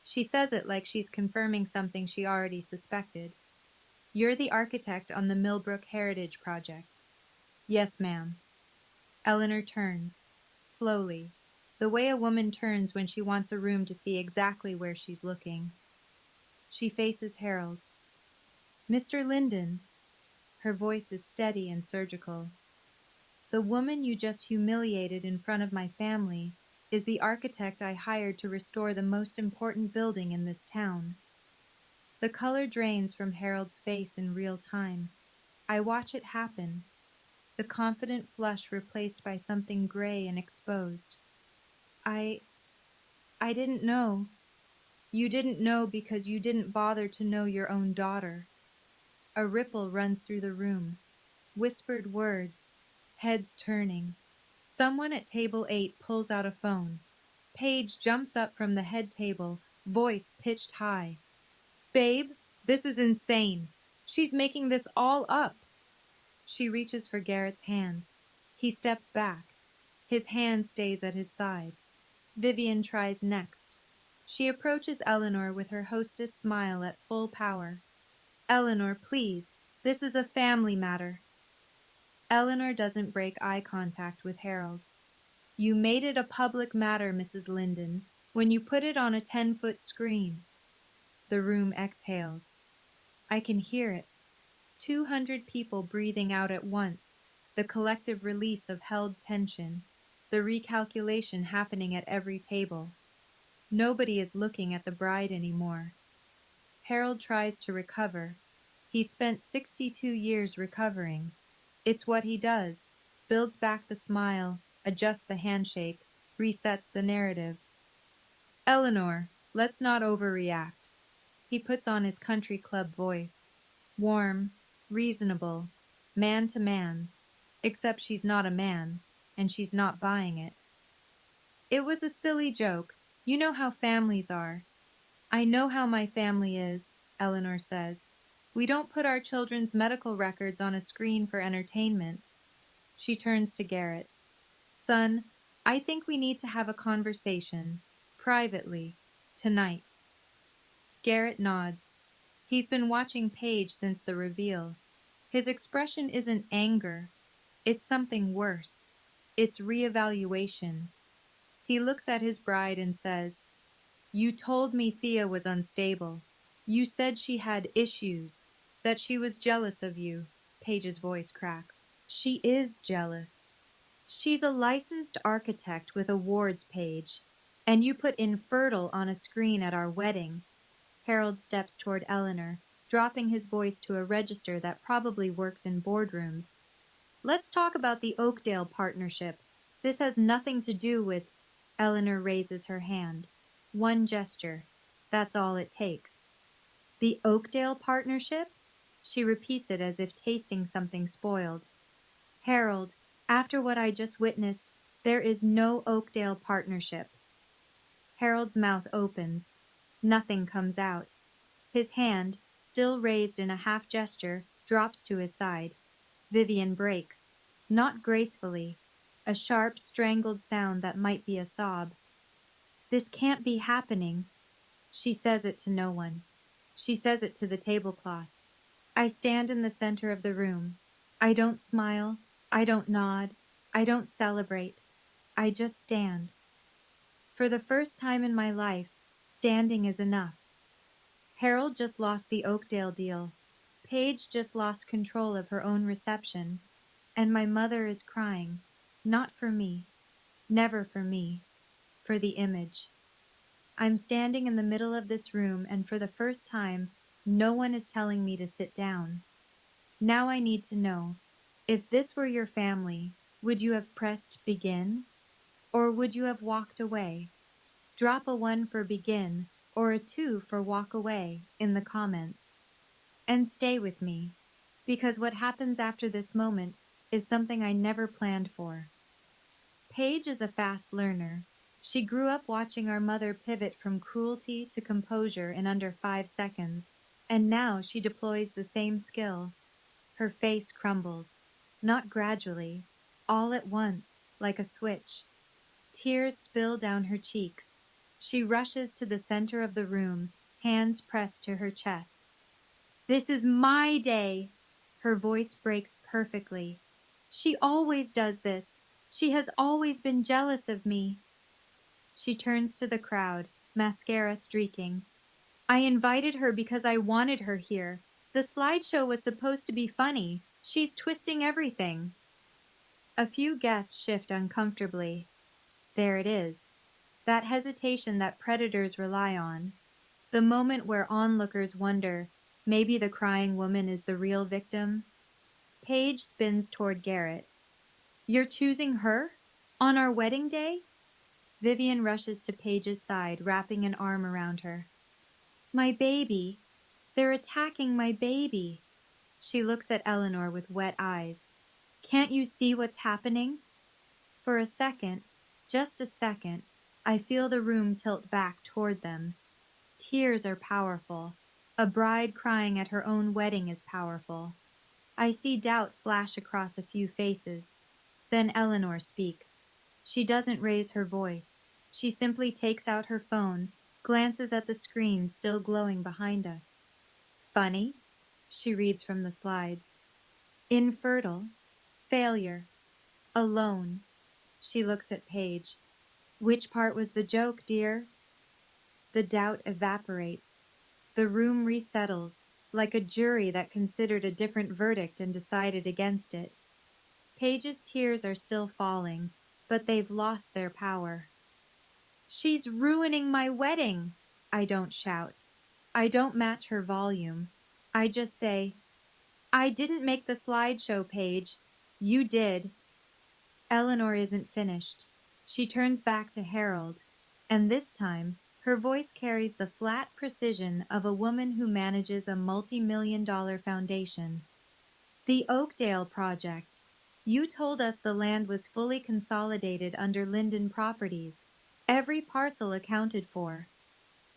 She says it like she's confirming something she already suspected. You're the architect on the Millbrook Heritage Project. Yes, ma'am. Eleanor turns, slowly, the way a woman turns when she wants a room to see exactly where she's looking. She faces Harold. Mr. Linden. Her voice is steady and surgical. The woman you just humiliated in front of my family is the architect I hired to restore the most important building in this town. The color drains from Harold's face in real time. I watch it happen, the confident flush replaced by something gray and exposed. I didn't know. You didn't know because you didn't bother to know your own daughter. A ripple runs through the room. Whispered words, heads turning. Someone at table 8 pulls out a phone. Paige jumps up from the head table, voice pitched high. Babe, this is insane. She's making this all up. She reaches for Garrett's hand. He steps back. His hand stays at his side. Vivian tries next. She approaches Eleanor with her hostess smile at full power. Eleanor, please. This is a family matter. Eleanor doesn't break eye contact with Harold. You made it a public matter, Mrs. Linden, when you put it on a 10-foot screen. The room exhales. I can hear it. 200 people breathing out at once, the collective release of held tension, the recalculation happening at every table. Nobody is looking at the bride anymore. Harold tries to recover. He spent 62 years recovering. It's what he does. Builds back the smile, adjusts the handshake, resets the narrative. Eleanor, let's not overreact. He puts on his country club voice. Warm, reasonable, man to man. Except she's not a man, and she's not buying it. It was a silly joke. You know how families are. I know how my family is, Eleanor says. We don't put our children's medical records on a screen for entertainment. She turns to Garrett. Son, I think we need to have a conversation, privately, tonight. Garrett nods. He's been watching Paige since the reveal. His expression isn't anger. It's something worse. It's reevaluation. He looks at his bride and says, You told me Thea was unstable. You said she had issues, that she was jealous of you. Paige's voice cracks. She is jealous. She's a licensed architect with awards, Paige. And you put infertile on a screen at our wedding. Harold steps toward Eleanor, dropping his voice to a register that probably works in boardrooms. Let's talk about the Oakdale partnership. This has nothing to do with... Eleanor raises her hand. One gesture. That's all it takes. The Oakdale partnership? She repeats it as if tasting something spoiled. Harold, after what I just witnessed, there is no Oakdale partnership. Harold's mouth opens. Nothing comes out. His hand, still raised in a half gesture, drops to his side. Vivian breaks. Not gracefully. A sharp, strangled sound that might be a sob. This can't be happening. She says it to no one. She says it to the tablecloth. I stand in the center of the room. I don't smile. I don't nod. I don't celebrate. I just stand. For the first time in my life, standing is enough. Harold just lost the Oakdale deal. Paige just lost control of her own reception. And my mother is crying. Not for me. Never for me. For the image. I'm standing in the middle of this room, and for the first time, no one is telling me to sit down. Now I need to know, if this were your family, would you have pressed begin? Or would you have walked away? Drop a 1 for begin, or a 2 for walk away, in the comments. And stay with me, because what happens after this moment is something I never planned for. Paige is a fast learner. She grew up watching our mother pivot from cruelty to composure in under 5 seconds, and now she deploys the same skill. Her face crumbles, not gradually, All at once, like a switch. Tears spill down her cheeks. She rushes to the center of the room, hands pressed to her chest. This is my day. Her voice breaks perfectly. She always does this. She has always been jealous of me. She turns to the crowd, mascara streaking. I invited her because I wanted her here. The slideshow was supposed to be funny. She's twisting everything. A few guests shift uncomfortably. There it is. That hesitation that predators rely on. The moment where onlookers wonder, maybe the crying woman is the real victim. Paige spins toward Garrett. You're choosing her? On our wedding day? Vivian rushes to Paige's side, wrapping an arm around her. My baby. They're attacking my baby. She looks at Eleanor with wet eyes. Can't you see what's happening? For a second, just a second, I feel the room tilt back toward them. Tears are powerful. A bride crying at her own wedding is powerful. I see doubt flash across a few faces. Then Eleanor speaks. She doesn't raise her voice. She simply takes out her phone, glances at the screen still glowing behind us. Funny? She reads from the slides. Infertile. Failure. Alone. She looks at Paige. Which part was the joke, dear? The doubt evaporates. The room resettles, like a jury that considered a different verdict and decided against it. Paige's tears are still falling, but they've lost their power. She's ruining my wedding! I don't shout. I don't match her volume. I just say, I didn't make the slideshow, Paige. You did. Eleanor isn't finished. She turns back to Harold, and this time, her voice carries the flat precision of a woman who manages a multi-million-dollar foundation. The Oakdale Project. You told us the land was fully consolidated under Linden Properties. Every parcel accounted for.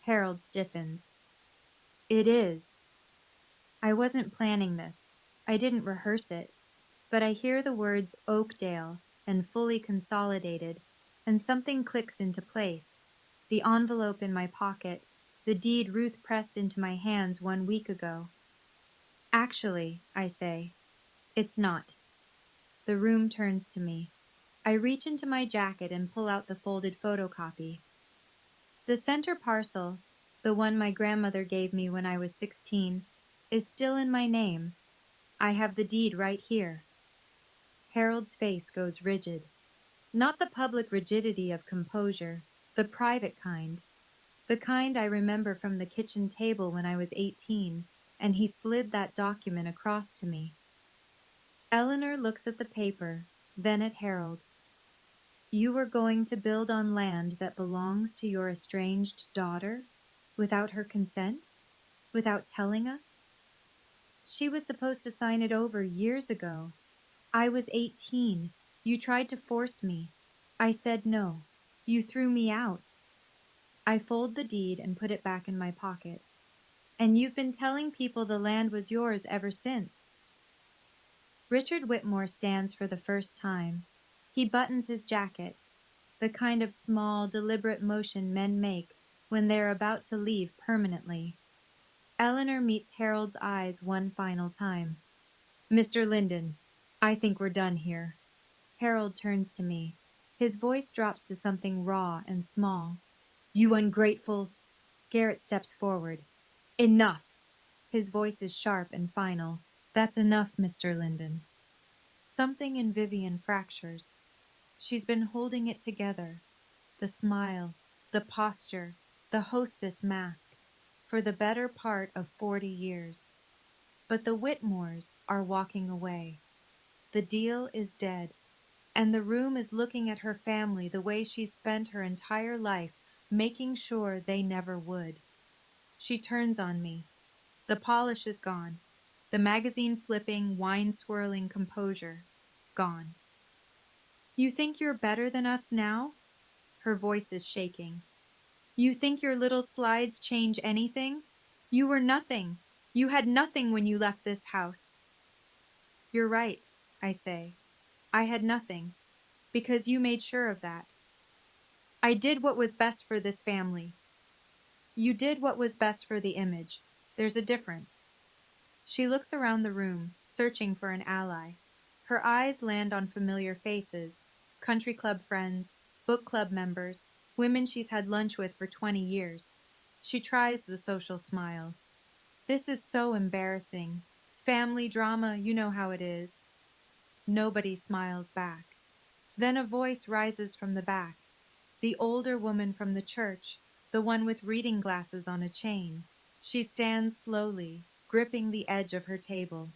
Harold stiffens. It is. I wasn't planning this. I didn't rehearse it. But I hear the words Oakdale and fully consolidated, and something clicks into place. The envelope in my pocket, the deed Ruth pressed into my hands 1 week ago. Actually, I say, it's not. The room turns to me. I reach into my jacket and pull out the folded photocopy. The center parcel, the one my grandmother gave me when I was 16, is still in my name. I have the deed right here. Harold's face goes rigid. Not the public rigidity of composure, the private kind. The kind I remember from the kitchen table when I was 18, and he slid that document across to me. Eleanor looks at the paper, then at Harold. You were going to build on land that belongs to your estranged daughter, without her consent? Without telling us? She was supposed to sign it over years ago. I was 18. You tried to force me. I said no. You threw me out. I fold the deed and put it back in my pocket. And you've been telling people the land was yours ever since. Richard Whitmore stands for the first time. He buttons his jacket, the kind of small, deliberate motion men make when they're about to leave permanently. Eleanor meets Harold's eyes one final time. Mr. Linden, I think we're done here. Harold turns to me. His voice drops to something raw and small. You ungrateful... Garrett steps forward. Enough! His voice is sharp and final. That's enough, Mr. Linden. Something in Vivian fractures. She's been holding it together. The smile, the posture, the hostess mask, for the better part of 40 years. But the Whitmores are walking away. The deal is dead, and the room is looking at her family the way she's spent her entire life making sure they never would. She turns on me. The polish is gone. The magazine-flipping, wine-swirling composure, gone. You think you're better than us now? Her voice is shaking. You think your little slides change anything? You were nothing. You had nothing when you left this house. You're right, I say. I had nothing, because you made sure of that. I did what was best for this family. You did what was best for the image. There's a difference. She looks around the room, searching for an ally. Her eyes land on familiar faces, country club friends, book club members, women she's had lunch with for 20 years. She tries the social smile. This is so embarrassing. Family drama, you know how it is. Nobody smiles back. Then a voice rises from the back. The older woman from the church, the one with reading glasses on a chain. She stands slowly, gripping the edge of her table.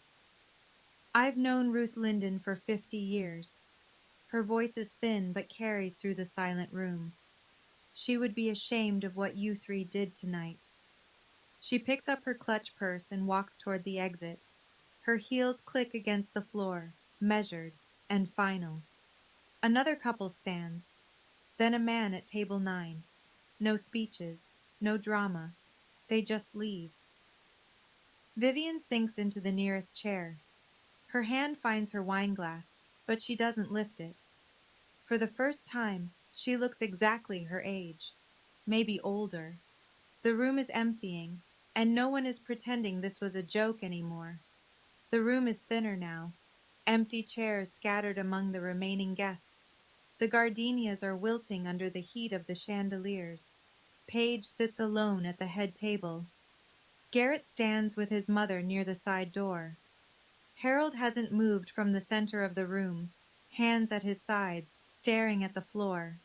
I've known Ruth Linden for 50 years. Her voice is thin but carries through the silent room. She would be ashamed of what you three did tonight. She picks up her clutch purse and walks toward the exit. Her heels click against the floor, measured and final. Another couple stands, then a man at table 9. No speeches, no drama. They just leave. Vivian sinks into the nearest chair. Her hand finds her wine glass, but she doesn't lift it. For the first time, she looks exactly her age. Maybe older. The room is emptying, and no one is pretending this was a joke anymore. The room is thinner now. Empty chairs scattered among the remaining guests. The gardenias are wilting under the heat of the chandeliers. Paige sits alone at the head table. Garrett stands with his mother near the side door. Harold hasn't moved from the center of the room, hands at his sides, staring at the floor.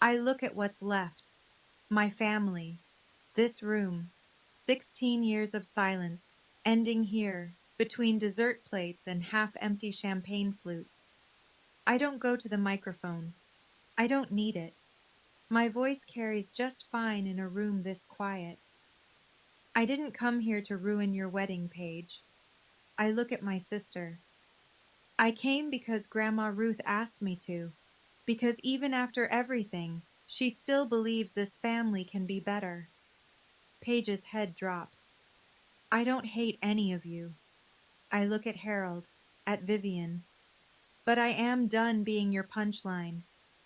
I look at what's left. My family. This room. 16 years of silence, ending here, between dessert plates and half-empty champagne flutes. I don't go to the microphone. I don't need it. My voice carries just fine in a room this quiet. I didn't come here to ruin your wedding, Paige. I look at my sister. I came because Grandma Ruth asked me to, because even after everything, she still believes this family can be better. Paige's head drops. I don't hate any of you. I look at Harold, at Vivian. But I am done being your punchline.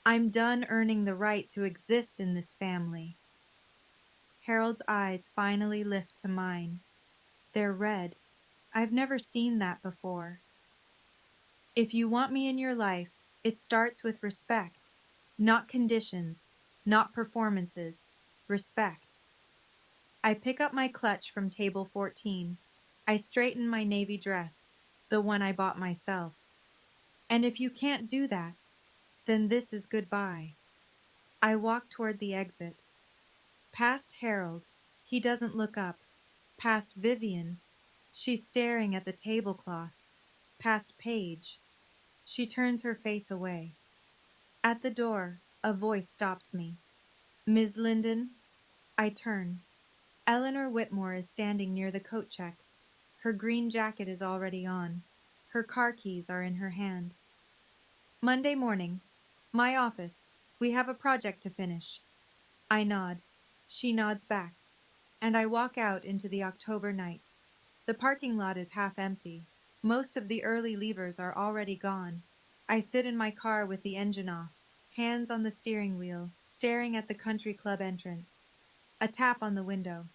I'm done earning the right to exist in this family. Harold's eyes finally lift to mine. They're red. I've never seen that before. If you want me in your life, it starts with respect. Not conditions, not performances. Respect. I pick up my clutch from table 14. I straighten my navy dress, the one I bought myself. And if you can't do that, then this is goodbye. I walk toward the exit. Past Harold. He doesn't look up. Past Vivian. She's staring at the tablecloth. Past Paige. She turns her face away. At the door, a voice stops me. Ms. Linden? I turn. Eleanor Whitmore is standing near the coat check. Her green jacket is already on. Her car keys are in her hand. Monday morning. My office. We have a project to finish. I nod. She nods back. And I walk out into the October night. The parking lot is half empty. Most of the early leavers are already gone. I sit in my car with the engine off, hands on the steering wheel, staring at the country club entrance. A tap on the window.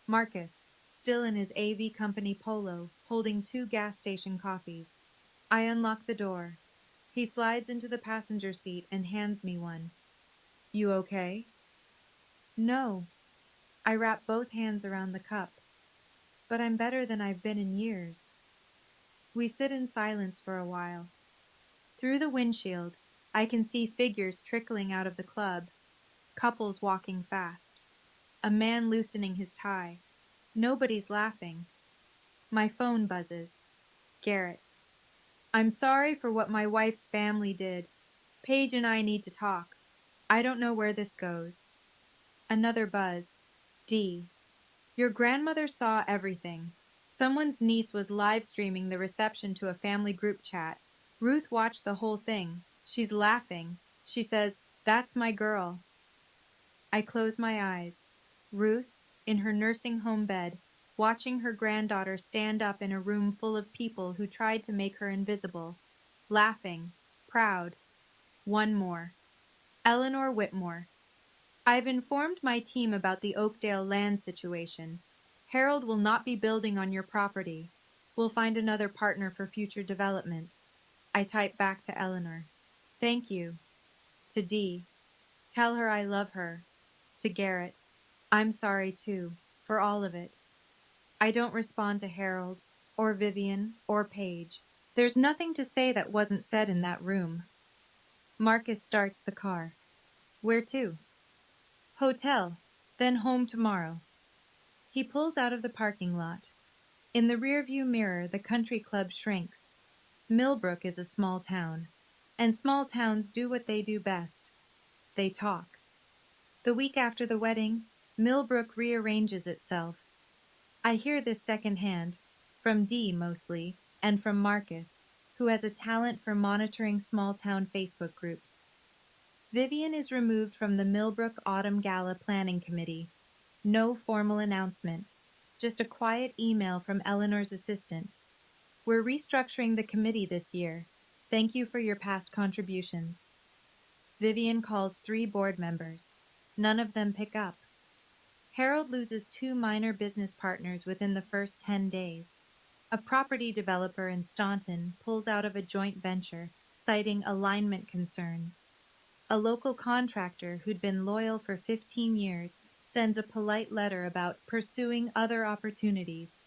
Marcus, still in his AV company polo, holding 2 gas station coffees. I unlock the door. He slides into the passenger seat and hands me one. You okay? No. I wrap both hands around the cup. But I'm better than I've been in years. We sit in silence for a while. Through the windshield, I can see figures trickling out of the club, couples walking fast, a man loosening his tie. Nobody's laughing. My phone buzzes. Garrett. I'm sorry for what my wife's family did. Paige and I need to talk. I don't know where this goes. Another buzz. D. Your grandmother saw everything. Someone's niece was live streaming the reception to a family group chat. Ruth watched the whole thing. She's laughing. She says, "That's my girl." I close my eyes. Ruth, in her nursing home bed, watching her granddaughter stand up in a room full of people who tried to make her invisible. laughing, proud. One more. Eleanor Whitmore. I've informed my team about the Oakdale land situation. Harold will not be building on your property. We'll find another partner for future development. I type back to Eleanor. Thank you. To Dee. Tell her I love her. To Garrett. I'm sorry too, for all of it. I don't respond to Harold, or Vivian, or Paige. There's nothing to say that wasn't said in that room. Marcus starts the car. Where to? Hotel, then home tomorrow. He pulls out of the parking lot. In the rearview mirror, the country club shrinks. Millbrook is a small town, and small towns do what they do best. They talk. The week after the wedding, Millbrook rearranges itself. I hear this secondhand, from Dee mostly, and from Marcus, who has a talent for monitoring small-town Facebook groups. Vivian is removed from the Millbrook Autumn Gala Planning Committee. No formal announcement, just a quiet email from Eleanor's assistant. We're restructuring the committee this year. Thank you for your past contributions. Vivian calls 3 board members. None of them pick up. Harold loses 2 minor business partners within the first 10 days. A property developer in Staunton pulls out of a joint venture, citing alignment concerns. A local contractor who'd been loyal for 15 years sends a polite letter about pursuing other opportunities.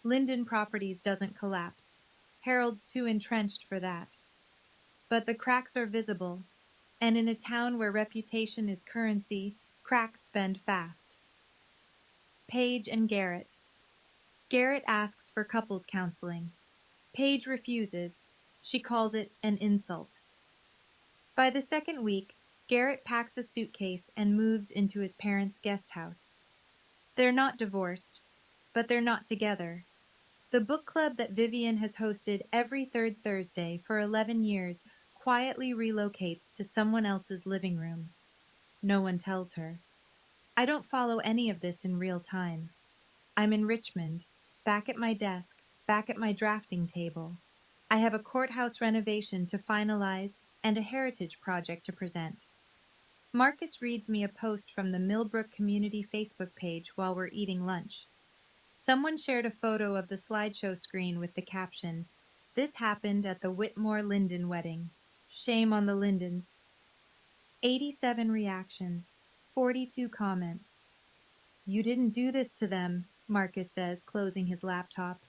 Linden Properties doesn't collapse. Harold's too entrenched for that. But the cracks are visible, and in a town where reputation is currency, cracks spend fast. Paige and Garrett. Garrett asks for couples counseling. Paige refuses. She calls it an insult. By the second week, Garrett packs a suitcase and moves into his parents' guest house. They're not divorced, but they're not together. The book club that Vivian has hosted every third Thursday for 11 years quietly relocates to someone else's living room. No one tells her. I don't follow any of this in real time. I'm in Richmond, back at my desk, back at my drafting table. I have a courthouse renovation to finalize and a heritage project to present. Marcus reads me a post from the Millbrook Community Facebook page while we're eating lunch. Someone shared a photo of the slideshow screen with the caption, "This happened at the Whitmore Linden wedding. Shame on the Lindens." 87 reactions, 42 comments. You didn't do this to them, Marcus says, closing his laptop.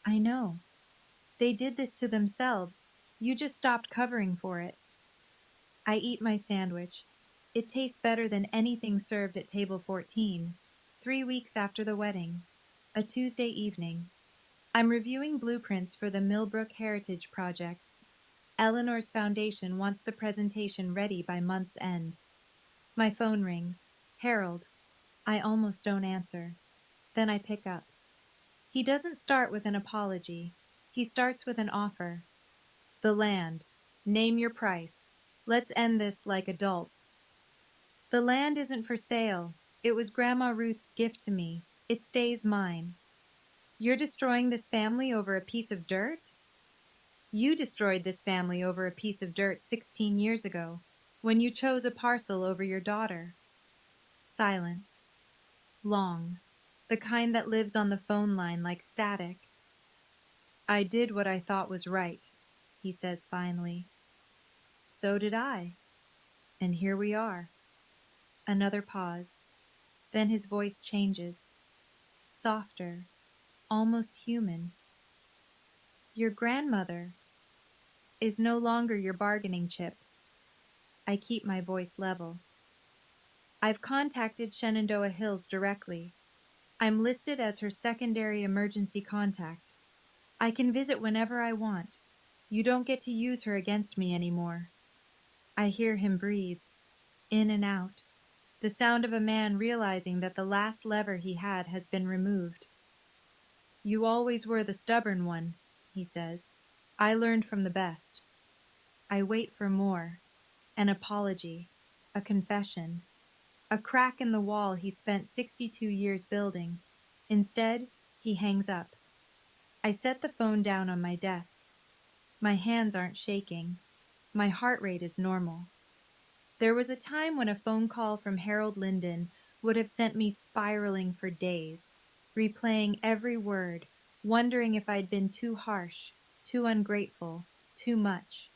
I know. They did this to themselves. You just stopped covering for it. I eat my sandwich. It tastes better than anything served at table 14, 3 weeks after the wedding. A Tuesday evening. I'm reviewing blueprints for the Millbrook Heritage Project. Eleanor's foundation wants the presentation ready by month's end. My phone rings. Harold. I almost don't answer. Then I pick up. He doesn't start with an apology. He starts with an offer. The land. Name your price. Let's end this like adults. The land isn't for sale. It was Grandma Ruth's gift to me. It stays mine. You're destroying this family over a piece of dirt? You destroyed this family over a piece of dirt 16 years ago, when you chose a parcel over your daughter. Silence. Long. The kind that lives on the phone line like static. I did what I thought was right, he says finally. So did I. And here we are. Another pause. Then his voice changes. Softer. Almost human. Your grandmother is no longer your bargaining chip. I keep my voice level. I've contacted Shenandoah Hills directly. I'm listed as her secondary emergency contact. I can visit whenever I want. You don't get to use her against me anymore. I hear him breathe, in and out, the sound of a man realizing that the last lever he had has been removed. You always were the stubborn one, he says. I learned from the best. I wait for more. An apology. A confession. A crack in the wall he spent 62 years building. Instead, he hangs up. I set the phone down on my desk. My hands aren't shaking. My heart rate is normal. There was a time when a phone call from Harold Linden would have sent me spiraling for days, replaying every word, wondering if I'd been too harsh, too ungrateful, too much.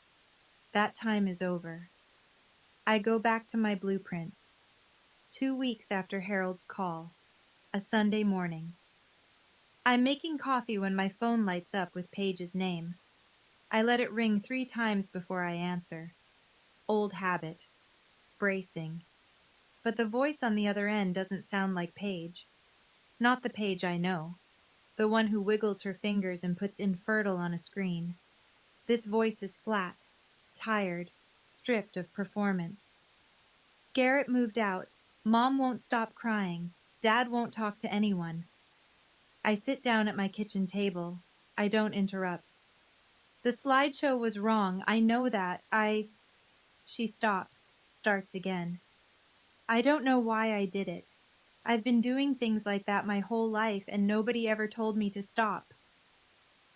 That time is over. I go back to my blueprints. 2 weeks after Harold's call, a Sunday morning. I'm making coffee when my phone lights up with Paige's name. I let it ring 3 times before I answer. Old habit. Bracing. But the voice on the other end doesn't sound like Paige. Not the Paige I know. The one who wiggles her fingers and puts infertile on a screen. This voice is flat, tired, stripped of performance. Garrett moved out. Mom won't stop crying. Dad won't talk to anyone. I sit down at my kitchen table. I don't interrupt. The slideshow was wrong. I know that. She stops, starts again. I don't know why I did it. I've been doing things like that my whole life, and nobody ever told me to stop.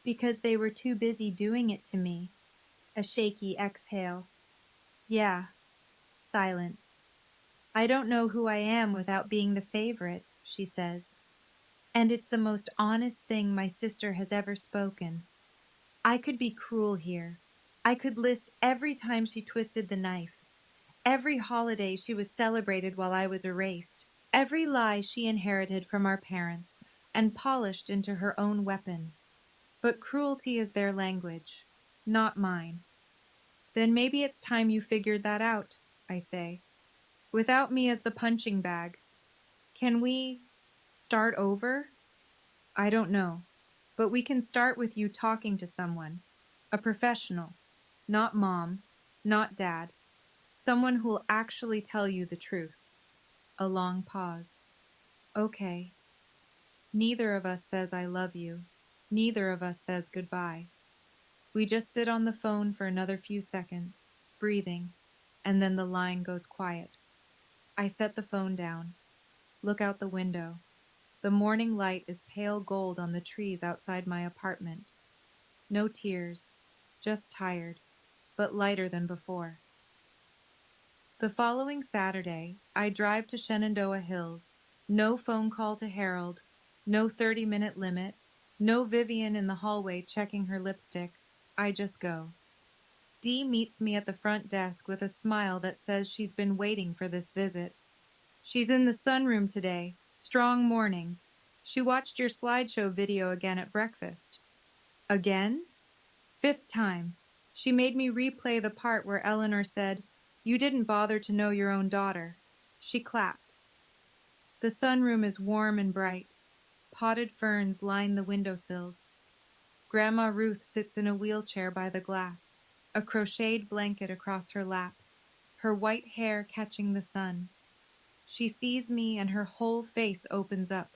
Because they were too busy doing it to me. A shaky exhale. Yeah. Silence. I don't know who I am without being the favorite, she says. And it's the most honest thing my sister has ever spoken. I could be cruel here. I could list every time she twisted the knife, every holiday she was celebrated while I was erased, every lie she inherited from our parents and polished into her own weapon. But cruelty is their language, not mine. Then maybe it's time you figured that out, I say. Without me as the punching bag. Can we start over? I don't know, but we can start with you talking to someone, a professional, not mom, not dad, someone who'll actually tell you the truth. A long pause. Okay. Neither of us says I love you. Neither of us says goodbye. We just sit on the phone for another few seconds, breathing, and then the line goes quiet. I set the phone down, look out the window. The morning light is pale gold on the trees outside my apartment. No tears, just tired, but lighter than before. The following Saturday, I drive to Shenandoah Hills. No phone call to Harold, no 30-minute limit, no Vivian in the hallway checking her lipstick. I just go. Dee meets me at the front desk with a smile that says she's been waiting for this visit. She's in the sunroom today. Strong morning. She watched your slideshow video again at breakfast. Again? 5th time. She made me replay the part where Eleanor said, "You didn't bother to know your own daughter." She clapped. The sunroom is warm and bright. Potted ferns line the windowsills. Grandma Ruth sits in a wheelchair by the glass, a crocheted blanket across her lap, her white hair catching the sun. She sees me and her whole face opens up.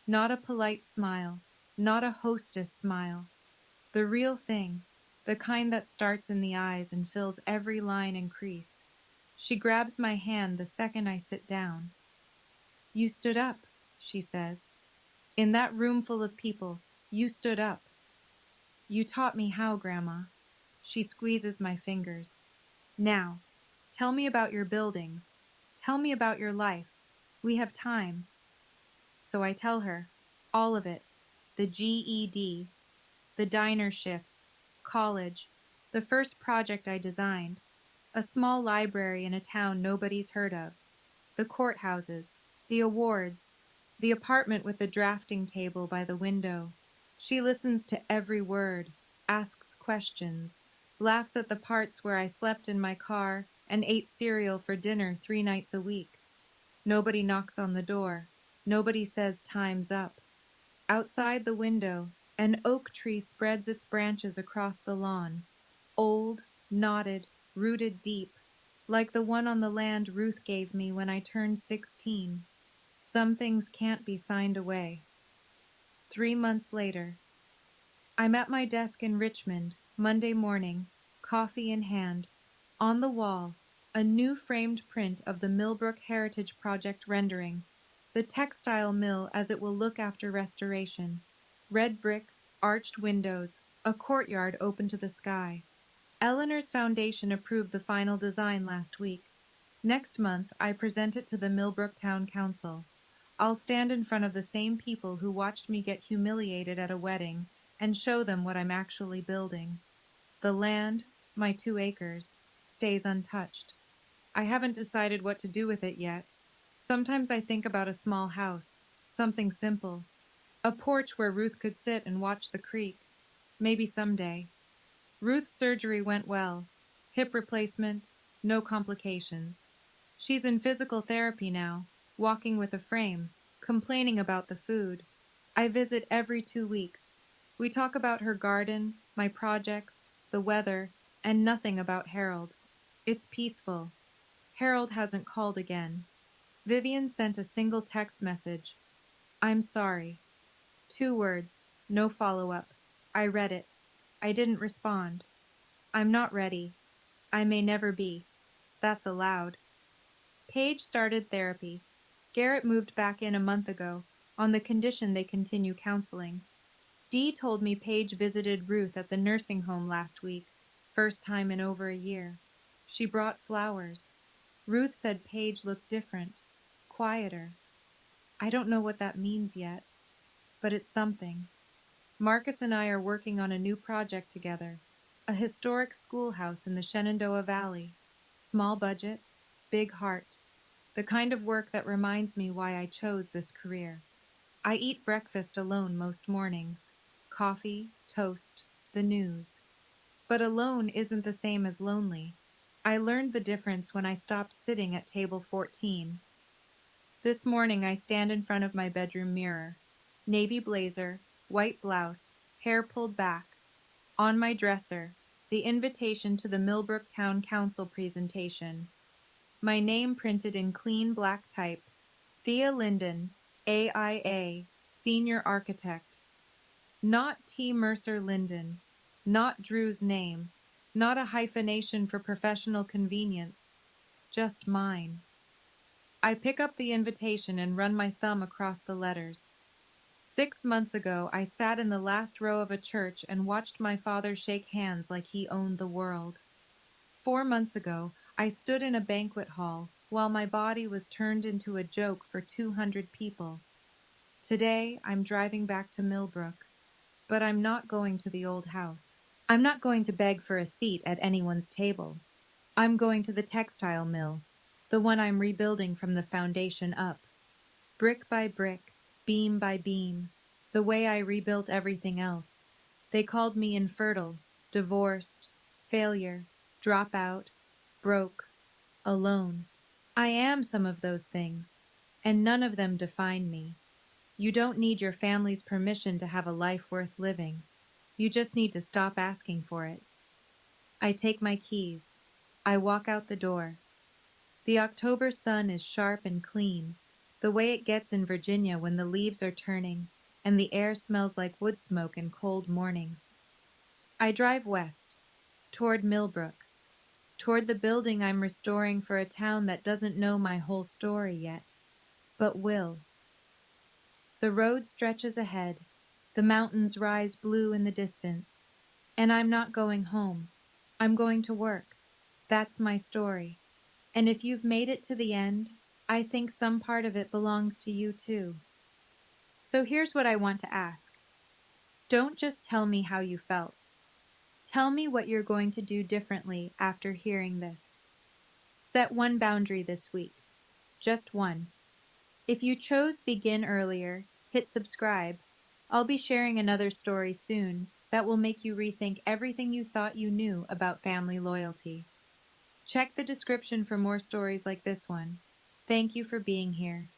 Not a polite smile, not a hostess smile. The real thing, the kind that starts in the eyes and fills every line and crease. She grabs my hand the second I sit down. "You stood up," she says. "In that room full of people, you stood up. You taught me how, Grandma." She squeezes my fingers. "Now, tell me about your buildings. Tell me about your life. We have time." So I tell her, all of it, the GED, the diner shifts, college, the first project I designed, a small library in a town nobody's heard of, the courthouses, the awards, the apartment with the drafting table by the window. She listens to every word, asks questions, laughs at the parts where I slept in my car and ate cereal for dinner 3 nights a week. Nobody knocks on the door. Nobody says time's up. Outside the window, an oak tree spreads its branches across the lawn, old, knotted, rooted deep, like the one on the land Ruth gave me when I turned 16. Some things can't be signed away. 3 months later, I'm at my desk in Richmond, Monday morning, coffee in hand. On the wall, a new framed print of the Millbrook Heritage Project rendering, the textile mill as it will look after restoration. Red brick, arched windows, A courtyard open to the sky. Eleanor's foundation approved the final design last week. Next month, I present it to the Millbrook Town Council. I'll stand in front of the same people who watched me get humiliated at a wedding and show them what I'm actually building. The land, my 2 acres, stays untouched. I haven't decided what to do with it yet. Sometimes I think about a small house, something simple, a porch where Ruth could sit and watch the creek. Maybe someday. Ruth's surgery went well. Hip replacement, no complications. She's in physical therapy now, walking with a frame, complaining about the food. I visit every 2 weeks. We talk about her garden, my projects, the weather, and nothing about Harold. It's peaceful. Harold hasn't called again. Vivian sent a single text message. I'm sorry. 2 words, no follow-up. I read it. I didn't respond. I'm not ready. I may never be. That's allowed. Paige started therapy. Garrett moved back in a month ago, on the condition they continue counseling. Dee told me Paige visited Ruth at the nursing home last week, first time in over a year. She brought flowers. Ruth said Paige looked different, quieter. I don't know what that means yet, but it's something. Marcus and I are working on a new project together, a historic schoolhouse in the Shenandoah Valley. Small budget, big heart. The kind of work that reminds me why I chose this career. I eat breakfast alone most mornings. Coffee, toast, the news. But alone isn't the same as lonely. I learned the difference when I stopped sitting at table 14. This morning I stand in front of my bedroom mirror. Navy blazer, white blouse, hair pulled back. On my dresser, the invitation to the Millbrook Town Council presentation. My name printed in clean black type. Thea Linden, AIA, Senior Architect. Not T. Mercer Linden. Not Drew's name. Not a hyphenation for professional convenience. Just mine. I pick up the invitation and run my thumb across the letters. 6 months ago, I sat in the last row of a church and watched my father shake hands like he owned the world. 4 months ago, I stood in a banquet hall while my body was turned into a joke for 200 people. Today, I'm driving back to Millbrook, but I'm not going to the old house. I'm not going to beg for a seat at anyone's table. I'm going to the textile mill, the one I'm rebuilding from the foundation up. Brick by brick, beam by beam, the way I rebuilt everything else. They called me infertile, divorced, failure, dropout, broke, alone. I am some of those things, and none of them define me. You don't need your family's permission to have a life worth living. You just need to stop asking for it. I take my keys. I walk out the door. The October sun is sharp and clean, the way it gets in Virginia when the leaves are turning and the air smells like wood smoke in cold mornings. I drive west, toward Millbrook, toward the building I'm restoring for a town that doesn't know my whole story yet, but will. The road stretches ahead, the mountains rise blue in the distance, and I'm not going home. I'm going to work. That's my story. And if you've made it to the end, I think some part of it belongs to you too. So here's what I want to ask. Don't just tell me how you felt. Tell me what you're going to do differently after hearing this. Set one boundary this week. Just one. If you chose begin earlier, hit subscribe. I'll be sharing another story soon that will make you rethink everything you thought you knew about family loyalty. Check the description for more stories like this one. Thank you for being here.